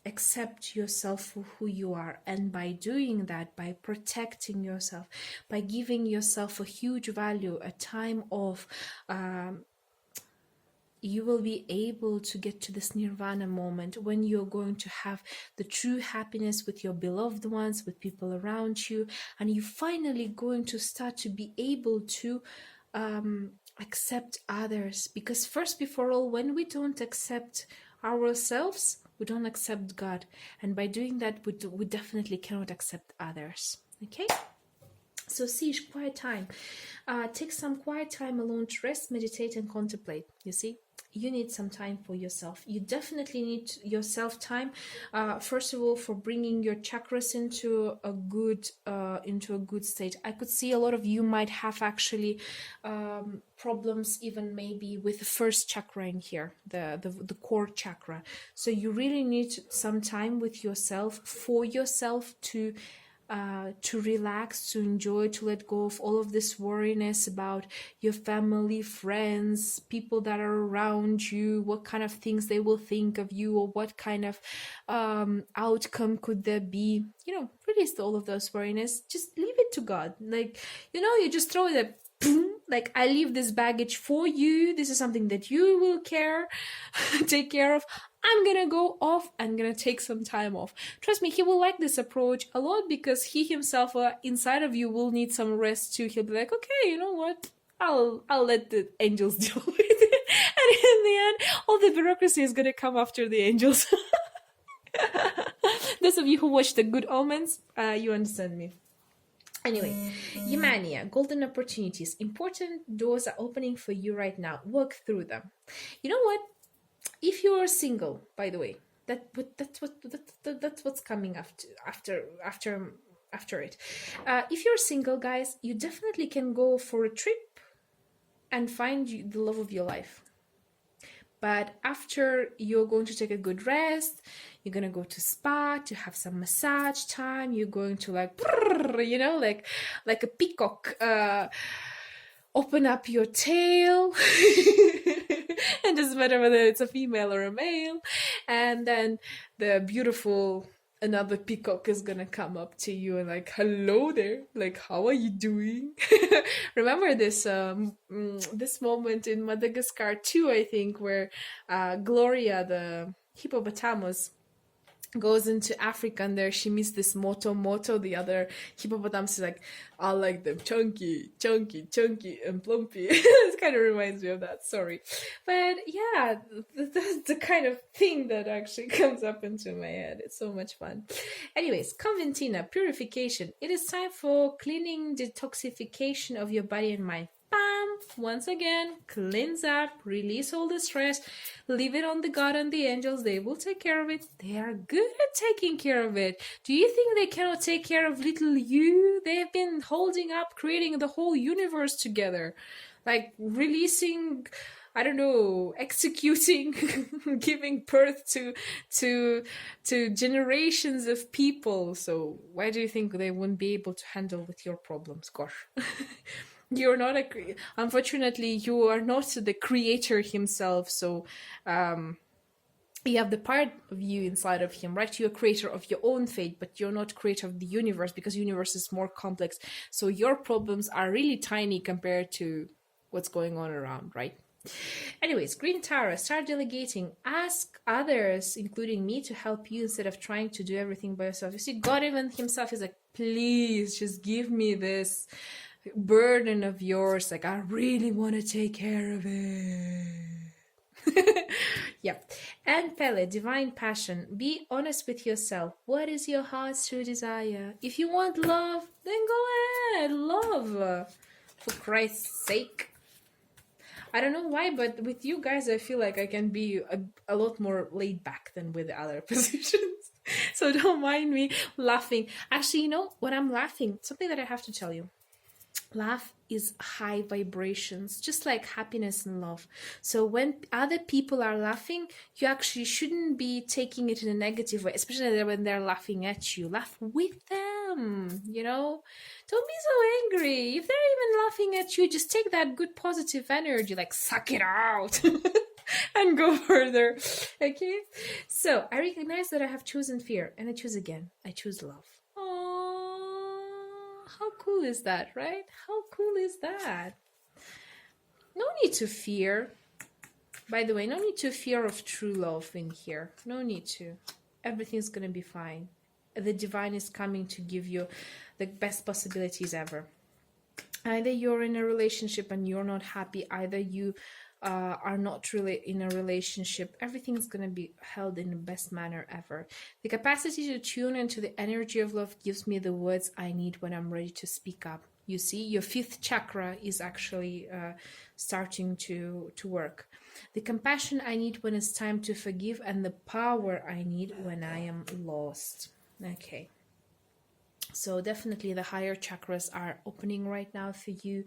accept yourself for who you are, and by doing that, by protecting yourself, by giving yourself a huge value, a time of you will be able to get to this nirvana moment when you're going to have the true happiness with your beloved ones, with people around you, and you're finally going to start to be able to accept others. Because first, before all, when we don't accept ourselves, we don't accept God, and by doing that, we definitely cannot accept others. Okay, so siege, quiet time. Take some quiet time alone to rest, meditate, and contemplate. You see, you need some time for yourself. You definitely need yourself time. First of all, for bringing your chakras into a good state. I could see a lot of you might have actually problems, even maybe with the first chakra in here, the core chakra. So you really need some time with yourself, for yourself, to relax, to enjoy, to let go of all of this worriness about your family, friends, people that are around you, what kind of things they will think of you, or what kind of outcome could there be. Release all of those worriness. Just leave it to God. Like, you just throw it at like, I leave this baggage for you. This is something that you will take care of. I'm gonna go off. I'm gonna take some time off. Trust me, he will like this approach a lot, because he himself inside of you will need some rest too. He'll be like, okay, you know what? I'll let the angels deal with it. And in the end, all the bureaucracy is gonna come after the angels. Those of you who watch The Good Omens, you understand me. Anyway, Yemania, golden opportunities. Important doors are opening for you right now. Work through them. You know what? If you are single, by the way, that's what's coming after it. If you're single, guys, you definitely can go for a trip and find the love of your life. But after, you're going to take a good rest, you're going to go to spa to have some massage time, you're going to like a peacock, open up your tail. It doesn't matter whether it's a female or a male. And then the beautiful another peacock is gonna come up to you and like, hello there, like, how are you doing? Remember this this moment in Madagascar 2, I think, where Gloria, the hippopotamus, goes into Africa, and there she meets this Moto, the other hippopotamus is like, I like them chunky, and plumpy. It kind of reminds me of that, sorry. But yeah, that's the kind of thing that actually comes up into my head. It's so much fun. Anyways, Conventina, purification. It is time for cleaning, detoxification of your body and mind. Bam! Once again, cleanse up, release all the stress, leave it on the God and the angels. They will take care of it. They are good at taking care of it. Do you think they cannot take care of little you? They have been holding up, creating the whole universe together. Like releasing, I don't know, executing, giving birth to generations of people. So why do you think they wouldn't be able to handle with your problems? Gosh. You're not unfortunately, you are not the creator himself. So you have the part of you inside of him, right? You're a creator of your own fate, but you're not creator of the universe, because the universe is more complex. So your problems are really tiny compared to what's going on around, right? Anyways, Green Tara, start delegating. Ask others, including me, to help you instead of trying to do everything by yourself. You see, God even himself is like, please just give me this burden of yours. Like, I really want to take care of it. Yeah. And Pele, divine passion. Be honest with yourself. What is your heart's true desire? If you want love, then go ahead. Love. For Christ's sake. I don't know why, but with you guys, I feel like I can be a lot more laid back than with the other positions. So don't mind me laughing. Actually, when I'm laughing, something that I have to tell you. Laugh is high vibrations, just like happiness and love. So when other people are laughing, you actually shouldn't be taking it in a negative way, especially when they're laughing at you. Laugh with them, Don't be so angry. If they're even laughing at you, just take that good positive energy, like suck it out. And go further. Okay? So I recognize that I have chosen fear, and I choose again. I choose love. How cool is that, right? How cool is that? No need to fear. By the way, no need to fear of true love in here. No need to. Everything's going to be fine. The divine is coming to give you the best possibilities ever. Either you're in a relationship and you're not happy, either you are not really in a relationship, everything's going to be held in the best manner ever. The capacity to tune into the energy of love gives me the words I need when I'm ready to speak up. You see, your 5th chakra is actually starting to work. The compassion I need when it's time to forgive, and the power I need when I am lost. Okay. So definitely the higher chakras are opening right now for you.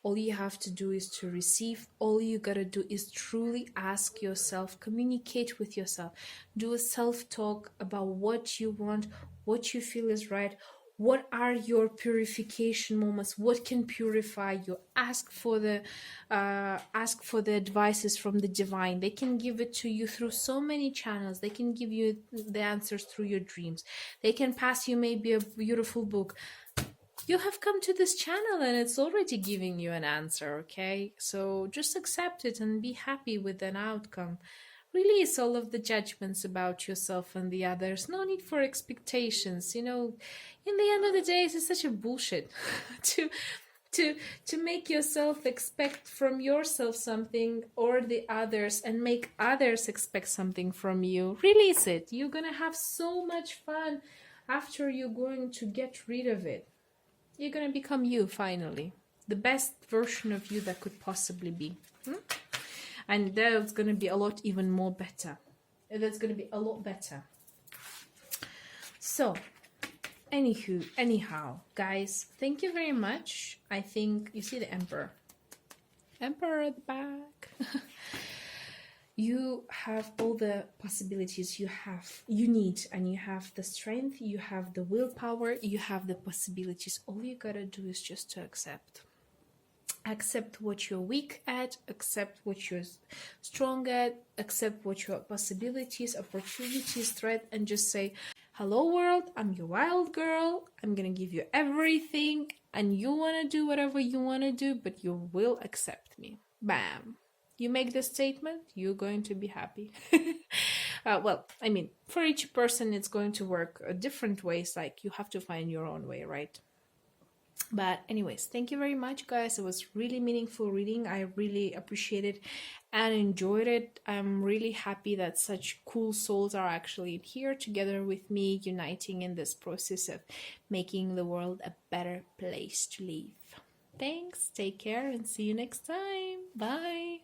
All you have to do is to receive. All you gotta do is truly ask yourself, communicate with yourself, do a self-talk about what you want, what you feel is right. What are your purification moments? What can purify you? Ask for the advices from the divine. They can give it to you through so many channels. They can give you the answers through your dreams. They can pass you maybe a beautiful book. You have come to this channel and it's already giving you an answer, okay? So just accept it and be happy with an outcome. Release all of the judgments about yourself and the others. No need for expectations. In the end of the day, it's such a bullshit to make yourself expect from yourself something or the others and make others expect something from you. Release it. You're gonna have so much fun after you're going to get rid of it. You're gonna become you finally, the best version of you that could possibly be. And that's going to be a lot even more better. That's going to be a lot better. So, anyhow, guys, thank you very much. I think you see the Emperor. Emperor at the back. You have all the possibilities you need, and you have the strength, you have the willpower, you have the possibilities. All you gotta do is just to accept. Accept what you're weak at, accept what you're strong at, accept what your possibilities, opportunities, threat, and just say, hello world, I'm your wild girl, I'm gonna give you everything, and you wanna do whatever you wanna do, but you will accept me. Bam. You make this statement, you're going to be happy. For each person it's going to work different ways, like you have to find your own way, right? But anyways, thank you very much, guys. It was really meaningful reading. I really appreciated and enjoyed it. I'm really happy that such cool souls are actually here together with me, uniting in this process of making the world a better place to live. Thanks, take care, and see you next time. Bye.